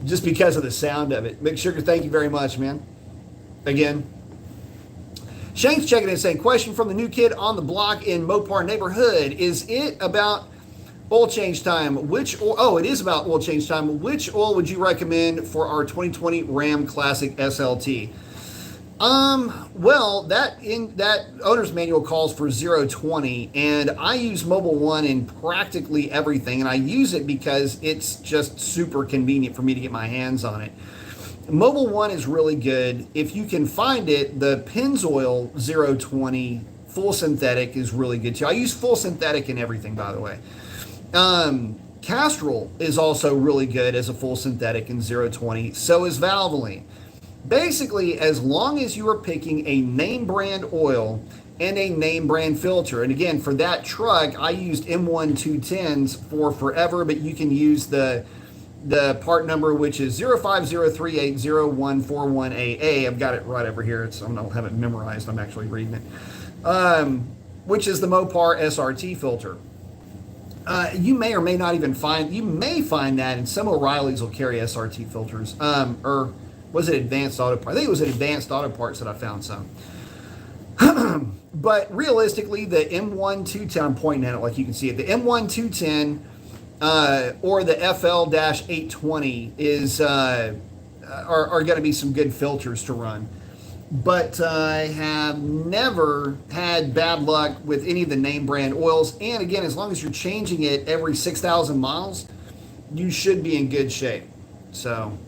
Just because of the sound of it. Big Sugar, thank you very much, man. Again. Shane's checking in saying, question from the new kid on the block in Mopar neighborhood. Is it about oil change time? Which oil? Oh, it is about oil change time. Which oil would you recommend for our 2020 Ram Classic SLT? Well, that owner's manual calls for 020, and I use Mobil 1 in practically everything, and I use it because it's just super convenient for me to get my hands on it. Mobil 1 is really good. If you can find it, the Pennzoil 020 full synthetic is really good too. I use full synthetic in everything, by the way. Castrol is also really good as a full synthetic in 020. So is Valvoline. Basically, as long as you are picking a name brand oil and a name brand filter. And again, for that truck, I used M1 210s for forever, but you can use the part number, which is 050380141AA. I've got it right over here. I don't have it memorized. I'm actually reading it. Which is the Mopar SRT filter. You may or may not even find that, and some O'Reilly's will carry SRT filters. Or was it Advanced Auto Parts? I think it was at Advanced Auto Parts that I found some. But realistically, the M1 210, I'm pointing at it like you can see it. The M1 210 or the FL-820 are going to be some good filters to run. But I have never had bad luck with any of the name brand oils. And again, as long as you're changing it every 6,000 miles, you should be in good shape. So.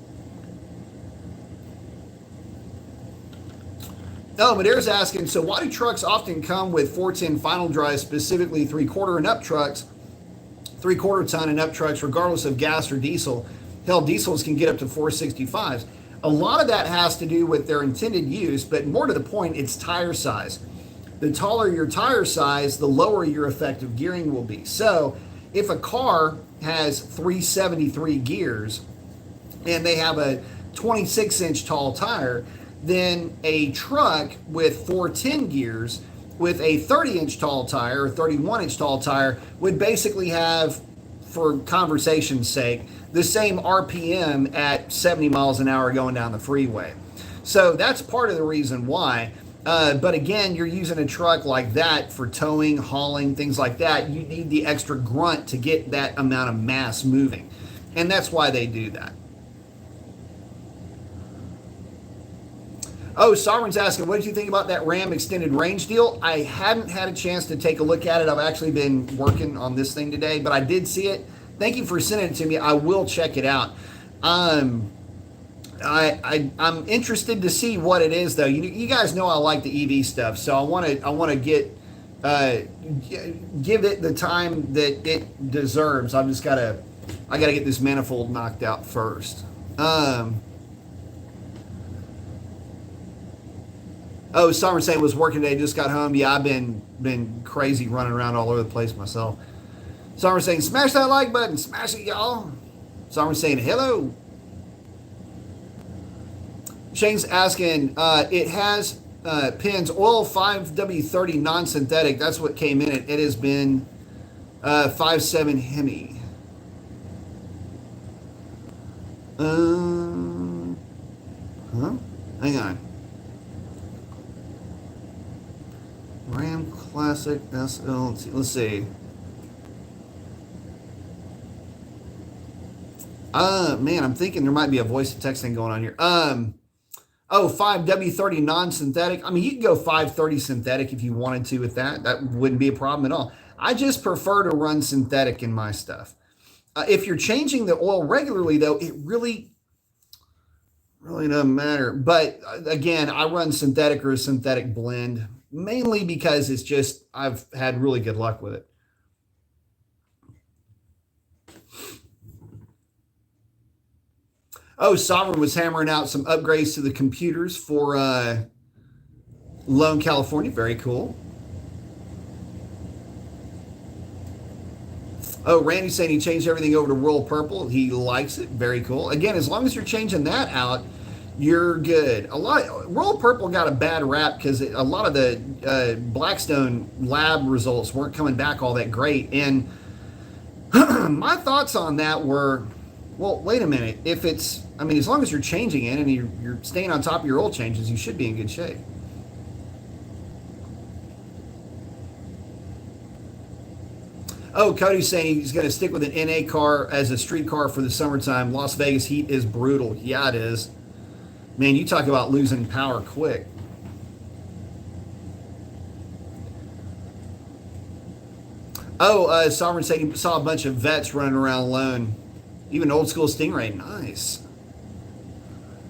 Oh, Madeire's asking, so why do trucks often come with 410 final drive, specifically 3/4 and up trucks, 3/4 ton and up trucks, regardless of gas or diesel? Hell, diesels can get up to 465s. A lot of that has to do with their intended use, but more to the point, it's tire size. The taller your tire size, the lower your effective gearing will be. So if a car has 373 gears and they have a 26-inch tall tire, then a truck with 410 gears with a 30-inch tall tire or 31-inch tall tire would basically have, for conversation's sake, the same RPM at 70 miles an hour going down the freeway. So that's part of the reason why. But again, you're using a truck like that for towing, hauling, things like that. You need the extra grunt to get that amount of mass moving. And that's why they do that. Oh, Sovereign's asking, what did you think about that Ram extended range deal? I hadn't had a chance to take a look at it. I've actually been working on this thing today, but I did see it. Thank you for sending it to me. I will check it out. I'm interested to see what it is, though. You guys know I like the EV stuff, so I want to give it the time that it deserves. I gotta get this manifold knocked out first. Oh, Summer saying was working today, just got home. Yeah, I've been crazy running around all over the place myself. Summer saying, smash that like button, smash it, y'all. Summer saying, hello. Shane's asking, it has pins, oil 5W30 non-synthetic. That's what came in it. It has been 5.7 Hemi. Hang on. Ram Classic SLT. Let's see. Man, I'm thinking there might be a voice to text thing going on here. 5W30 non-synthetic. I mean, you can go 530 synthetic if you wanted to with that. That wouldn't be a problem at all. I just prefer to run synthetic in my stuff. If you're changing the oil regularly, though, it really doesn't matter. But again, I run synthetic or a synthetic blend, mainly because it's just, I've had really good luck with it. Oh, Sovereign was hammering out some upgrades to the computers for Lone, California. Very cool. Oh, Randy's saying he changed everything over to Royal Purple. He likes it. Very cool. Again, as long as you're changing that out, you're good. Royal Purple got a bad rap because a lot of the Blackstone lab results weren't coming back all that great. And my thoughts on that were, well, wait a minute. If it's, I mean, as long as you're changing it and you're staying on top of your oil changes, you should be in good shape. Oh, Cody's saying he's going to stick with an NA car as a street car for the summertime. Las Vegas heat is brutal. Yeah, it is. Man, you talk about losing power quick. Oh, Sovereign saying he saw a bunch of vets running around alone. Even old school Stingray. Nice.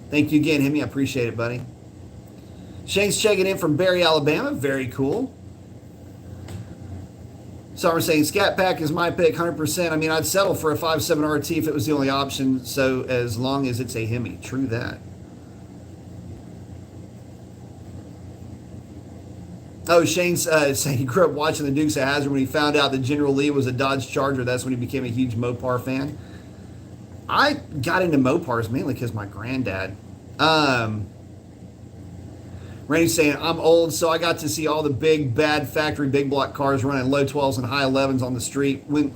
Thank you again, Hemi. I appreciate it, buddy. Shane's checking in from Barry, Alabama. Very cool. Sovereign saying Scat Pack is my pick, 100%. I mean, I'd settle for a 5.7 RT if it was the only option, so as long as it's a Hemi. True that. Oh, Shane's saying he grew up watching the Dukes of Hazzard. When he found out that General Lee was a Dodge Charger, that's when he became a huge Mopar fan. I got into Mopars mainly because my granddad. Randy's saying, I'm old, so I got to see all the big, bad factory big block cars running low 12s and high 11s on the street. When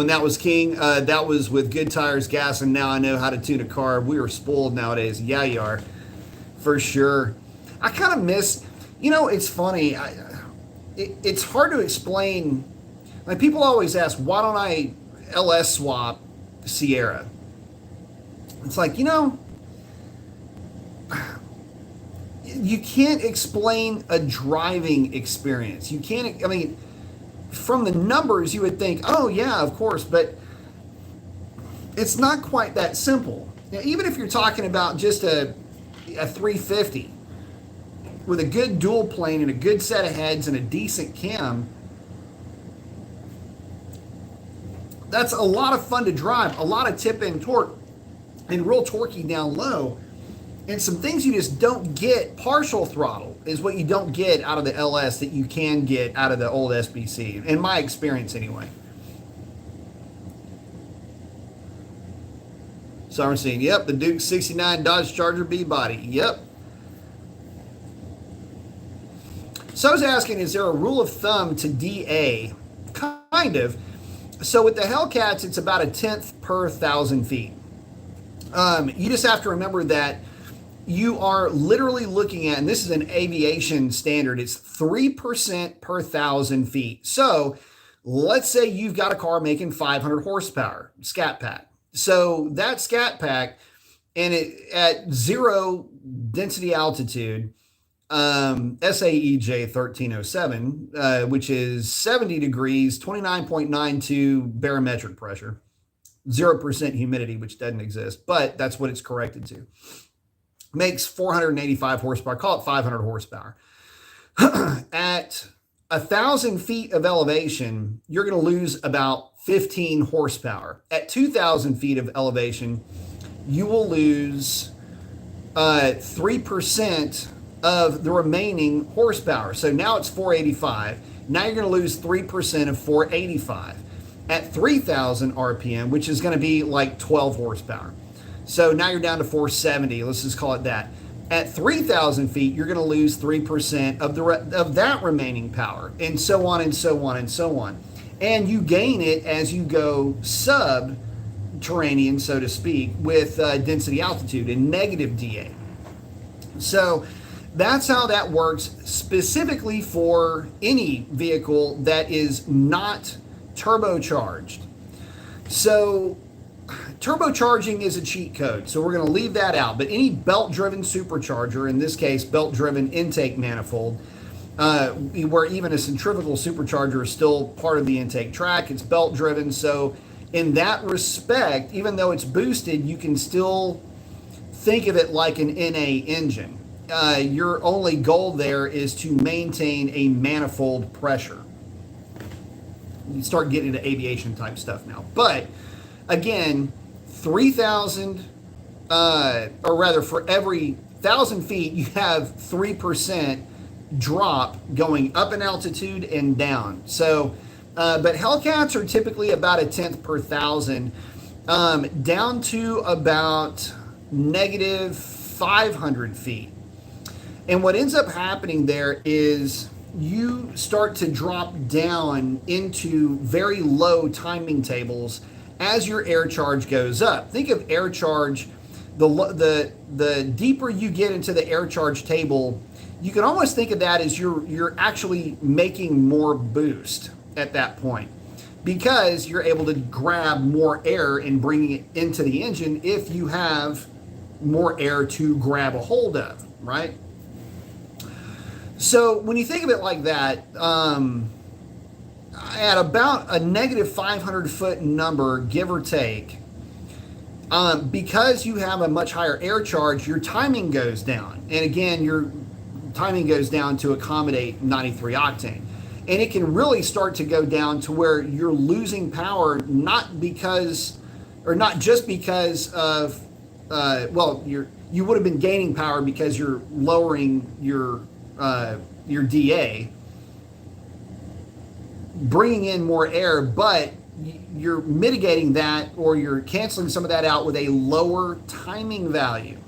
that was king, that was with good tires, gas, and now I know how to tune a car. We are spoiled nowadays. Yeah, you are. For sure. I kind of miss, it's funny. It's hard to explain. Like, people always ask, why don't I LS swap Sierra? It's like, you can't explain a driving experience. You can't, I mean, from the numbers, you would think, oh, yeah, of course, but it's not quite that simple. Even if you're talking about just a 350 with a good dual plane and a good set of heads and a decent cam, that's a lot of fun to drive, a lot of tip and torque, and real torquey down low. And some things you just don't get. Partial throttle is what you don't get out of the LS that you can get out of the old SBC, in my experience anyway. So I'm saying, yep, the Duke 69 Dodge Charger B-body, yep. So I was asking, is there a rule of thumb to DA? Kind of. So with the Hellcats, it's about a 1/10 per 1,000 feet. You just have to remember that you are literally looking at, and this is an aviation standard, it's 3% per 1,000 feet. So let's say you've got a car making 500 horsepower, Scat Pack. So that Scat Pack, and it at zero density altitude, SAEJ 1307, which is 70 degrees, 29.92 barometric pressure, 0% humidity, which doesn't exist, but that's what it's corrected to. Makes 485 horsepower, call it 500 horsepower. At 1,000 feet of elevation, you're going to lose about 15 horsepower. At 2,000 feet of elevation, you will lose 3% of the remaining horsepower. So now it's 485. Now you're going to lose 3% of 485. At 3,000 RPM, which is going to be like 12 horsepower. So now you're down to 470. Let's just call it that. At 3,000 feet, you're going to lose 3% of that remaining power, and so on and so on and so on. And you gain it as you go subterranean, so to speak, with density altitude and negative DA. So that's how that works specifically for any vehicle that is not turbocharged. So turbocharging is a cheat code, so we're going to leave that out. But any belt-driven supercharger, in this case, belt-driven intake manifold, where even a centrifugal supercharger is still part of the intake track, it's belt-driven. So in that respect, even though it's boosted, you can still think of it like an NA engine. Your only goal there is to maintain a manifold pressure. You start getting into aviation type stuff now. But again, 3,000, or rather for every 1,000 feet, you have 3% drop going up in altitude and down. So But Hellcats are typically about 1/10 per thousand, down to about negative 500 feet. And what ends up happening there is you start to drop down into very low timing tables as your air charge goes up. Think of air charge, the deeper you get into the air charge table, you can almost think of that as you're actually making more boost at that point, because you're able to grab more air and bring it into the engine if you have more air to grab a hold of, right? So when you think of it like that, at about a negative 500 foot number, give or take, because you have a much higher air charge, your timing goes down. And again, your timing goes down to accommodate 93 octane. And it can really start to go down to where you're losing power, not just because of, you would have been gaining power because you're lowering your DA, bringing in more air, but you're mitigating that, or you're canceling some of that out with a lower timing value.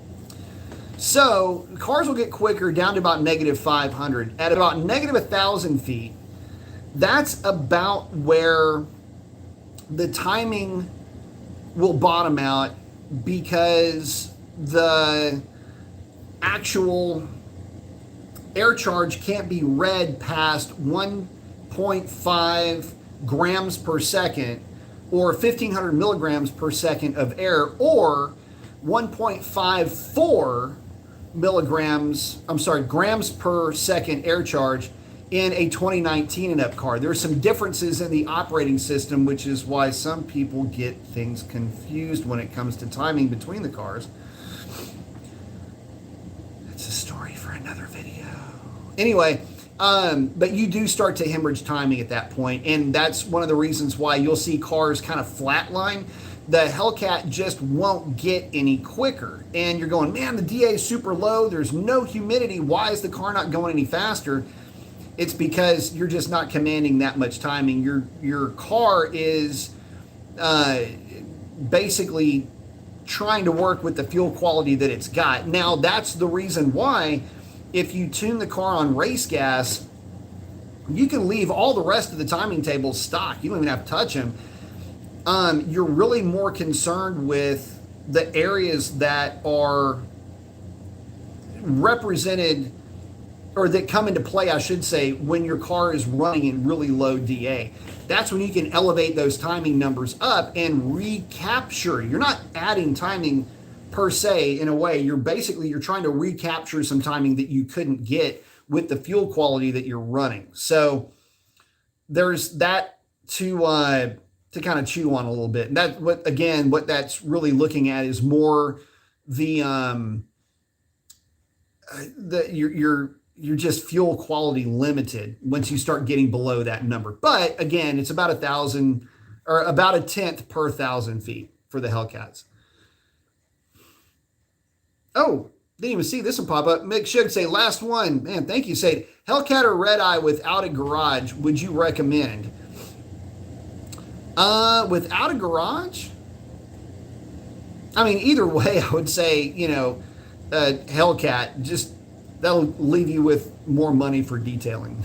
So cars will get quicker down to about negative 500. At about negative 1,000 feet, that's about where the timing will bottom out, because the actual air charge can't be read past 1.5 grams per second or 1,500 milligrams per second of air, or 1.54 grams per second air charge in a 2019 and up car. There are some differences in the operating system, which is why some people get things confused when it comes to timing between the cars. It's a story for another video. Anyway, but you do start to hemorrhage timing at that point, and that's one of the reasons why you'll see cars kind of flatline. The Hellcat just won't get any quicker, and you're going, man, the DA is super low, there's no humidity, why is the car not going any faster? It's because you're just not commanding that much timing. Your car is basically trying to work with the fuel quality that it's got. Now, that's the reason why if you tune the car on race gas, you can leave all the rest of the timing tables stock. You don't even have to touch them. You're really more concerned with the areas that are represented, or that come into play, I should say, when your car is running in really low DA. That's when you can elevate those timing numbers up and recapture. You're not adding timing per se in a way. You're trying to recapture some timing that you couldn't get with the fuel quality that you're running. So there's that to kind of chew on a little bit. And that what that's really looking at is more you're just fuel quality limited once you start getting below that number. But again, it's about 1,000 or about 1/10 per 1,000 feet for the Hellcats. Oh, didn't even see this one pop up. Mick should say, last one. Man, thank you. Say, Hellcat or Red Eye without a garage, would you recommend? Without a garage? I mean, either way, I would say, Hellcat, just that'll leave you with more money for detailing.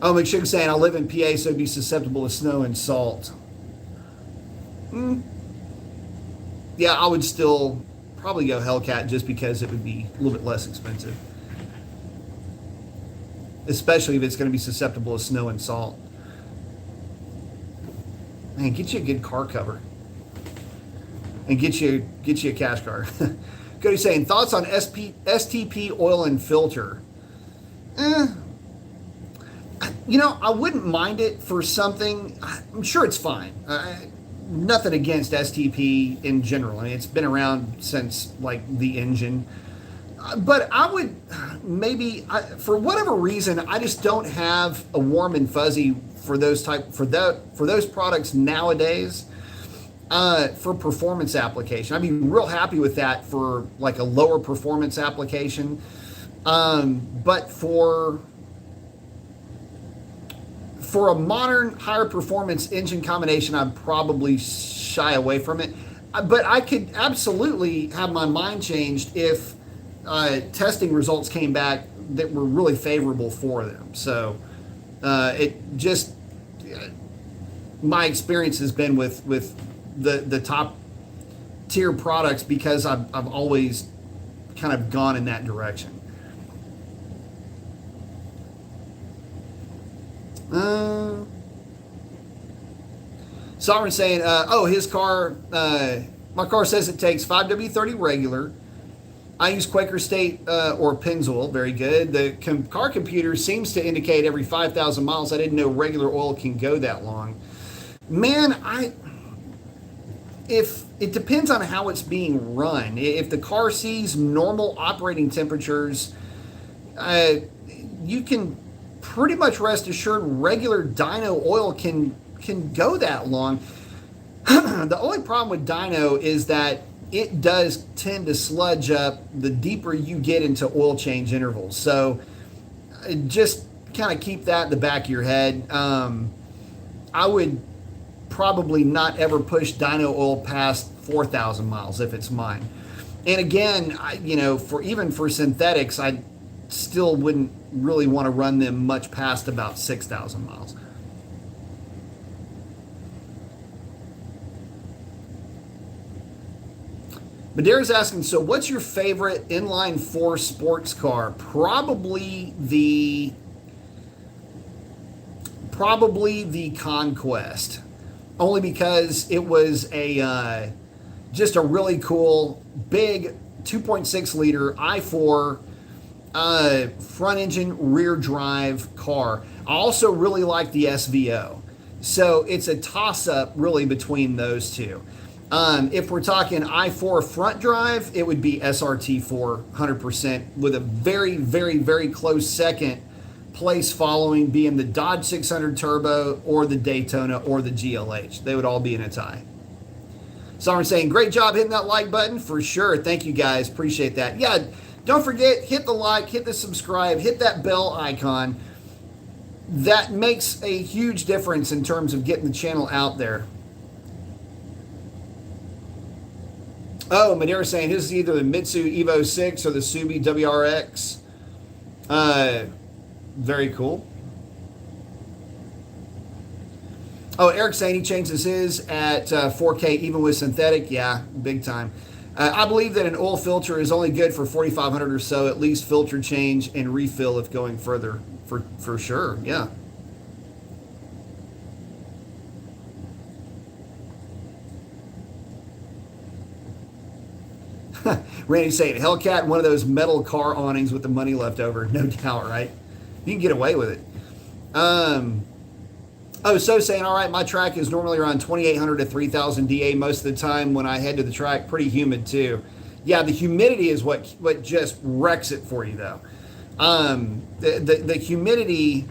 Oh, McShig's saying, I live in PA, so it'd be susceptible to snow and salt. Yeah, I would still probably go Hellcat just because it would be a little bit less expensive. Especially if it's going to be susceptible to snow and salt. Man, get you a good car cover. And get you a cash car. Cody's saying, thoughts on STP oil and filter? I wouldn't mind it for something. I'm sure it's fine. Nothing against STP in general. I mean, it's been around since like the engine. But I would maybe, for whatever reason, I just don't have a warm and fuzzy for those products nowadays. For performance application, I'd be real happy with that for like a lower performance application. But for for a modern, higher performance engine combination, I'd probably shy away from it. But I could absolutely have my mind changed if testing results came back that were really favorable for them. So it just, my experience has been with the top tier products because I've always kind of gone in that direction. Sovereign saying, his car, my car says it takes 5W30 regular. I use Quaker State or Pennzoil, very good. The car computer seems to indicate every 5,000 miles. I didn't know regular oil can go that long. Man, if it depends on how it's being run. If the car sees normal operating temperatures, you can pretty much rest assured regular dyno oil can go that long. The only problem with dyno is that it does tend to sludge up the deeper you get into oil change intervals. So just kind of keep that in the back of your head. I would probably not ever push dyno oil past 4,000 miles if it's mine. And again, for synthetics, I still wouldn't really want to run them much past about 6,000 miles. Madera's asking, so what's your favorite inline 4 sports car? Probably the Conquest, only because it was just a really cool big 2.6 liter i4 front engine rear drive car. I also really like the SVO, so it's a toss up really between those two. If we're talking i4 front drive, it would be SRT4 100%, with a very, very, very close second place following being the Dodge 600 Turbo or the Daytona or the GLH. They would all be in a tie. Someone saying, great job hitting that like button. For sure. Thank you guys. Appreciate that. Yeah, don't forget, hit the like, hit the subscribe, hit that bell icon. That makes a huge difference in terms of getting the channel out there. Oh, Madeira saying his is either the Mitsu Evo 6 or the Subi WRX. Very cool. Oh, Eric saying he changes his at 4K even with synthetic. Yeah, big time. I believe that an oil filter is only good for 4,500 or so, at least filter change and refill if going further. For sure, yeah. Randy saying, Hellcat, one of those metal car awnings with the money left over. No doubt, right? You can get away with it. So saying, all right, my track is normally around 2,800 to 3,000 DA most of the time when I head to the track. Pretty humid, too. Yeah, the humidity is what just wrecks it for you, though. The humidity,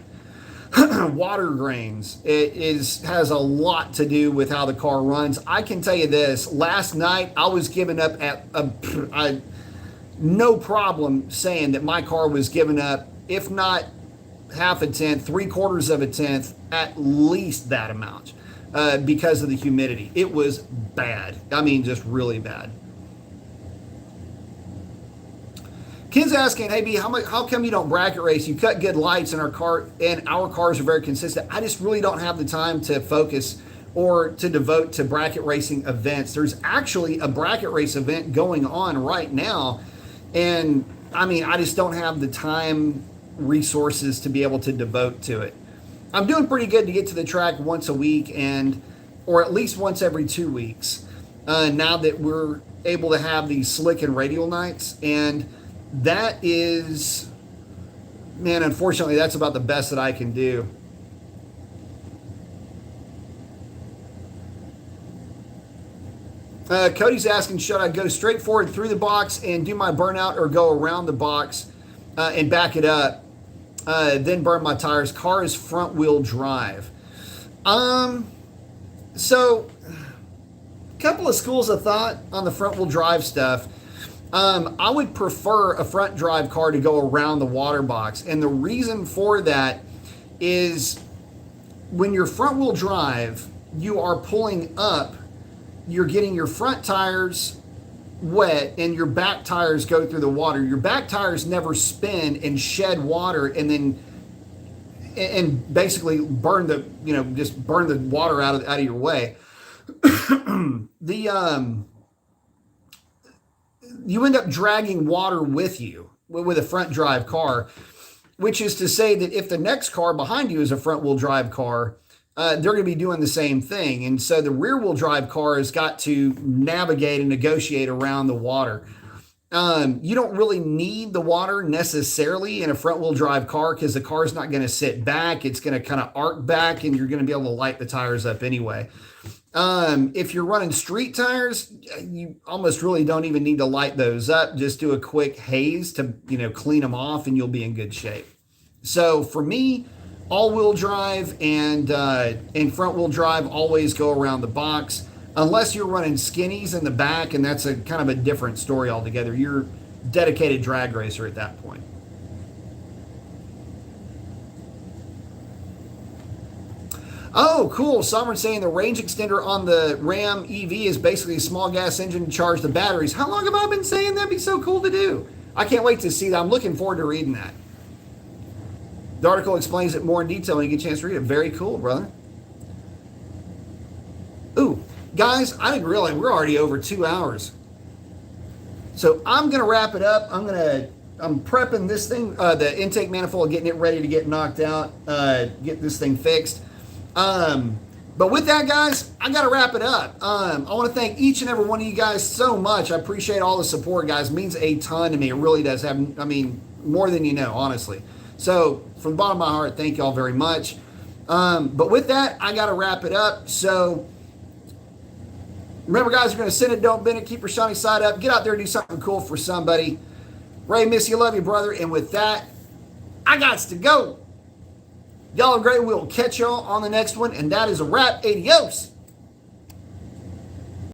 water grains, has a lot to do with how the car runs. I can tell you this. Last night, I was giving up no problem saying that my car was giving up, if not half a tenth, 3/4 of a tenth, at least that amount, because of the humidity. It was bad. I mean, just really bad. Ken's asking, hey B, how come you don't bracket race? You cut good lights and our cars are very consistent. I just really don't have the time to focus or to devote to bracket racing events. There's actually a bracket race event going on right now, and I mean, I just don't have the time, resources to be able to devote to it. I'm doing pretty good to get to the track once a week, or at least once every 2 weeks, now that we're able to have these slick and radial nights. And that is, man, unfortunately, that's about the best that I can do. Cody's asking, should I go straight forward through the box and do my burnout, or go around the box and back it up, then burn my tires? Car is front wheel drive. So a couple of schools of thought on the front wheel drive stuff. I would prefer a front drive car to go around the water box. And the reason for that is when you're front wheel drive, you are pulling up, you're getting your front tires wet and your back tires go through the water. Your back tires never spin and shed water and basically burn the, just burn the water out of your way. You end up dragging water with you with a front drive car, which is to say that if the next car behind you is a front wheel drive car, they're going to be doing the same thing. And so the rear wheel drive car has got to navigate and negotiate around the water. You don't really need the water necessarily in a front wheel drive car because the car is not going to sit back. It's going to kind of arc back and you're going to be able to light the tires up anyway. If you're running street tires, you almost really don't even need to light those up. Just do a quick haze to, clean them off and you'll be in good shape. So for me, all-wheel drive and front-wheel drive always go around the box, unless you're running skinnies in the back, and that's a kind of a different story altogether. You're a dedicated drag racer at that point. Oh, cool. Sovereign saying the range extender on the Ram EV is basically a small gas engine to charge the batteries. How long have I been saying that'd be so cool to do? I can't wait to see that. I'm looking forward to reading that. The article explains it more in detail when you get a chance to read it. Very cool, brother. Ooh, guys, I didn't realize we're already over 2 hours. So I'm going to wrap it up. I'm prepping this thing, the intake manifold, getting it ready to get knocked out, get this thing fixed. But with that, guys, I got to wrap it up. I want to thank each and every one of you guys so much. I appreciate all the support, guys. It means a ton to me. It really does. More than you know, honestly. So from the bottom of my heart, thank y'all very much. But with that, I got to wrap it up. So remember, guys, you're going to send it, don't bend it. Keep your shiny side up. Get out there and do something cool for somebody. Ray, miss you, love you, brother. And with that, I got to go. Y'all are great. We'll catch y'all on the next one. And that is a wrap. Adios.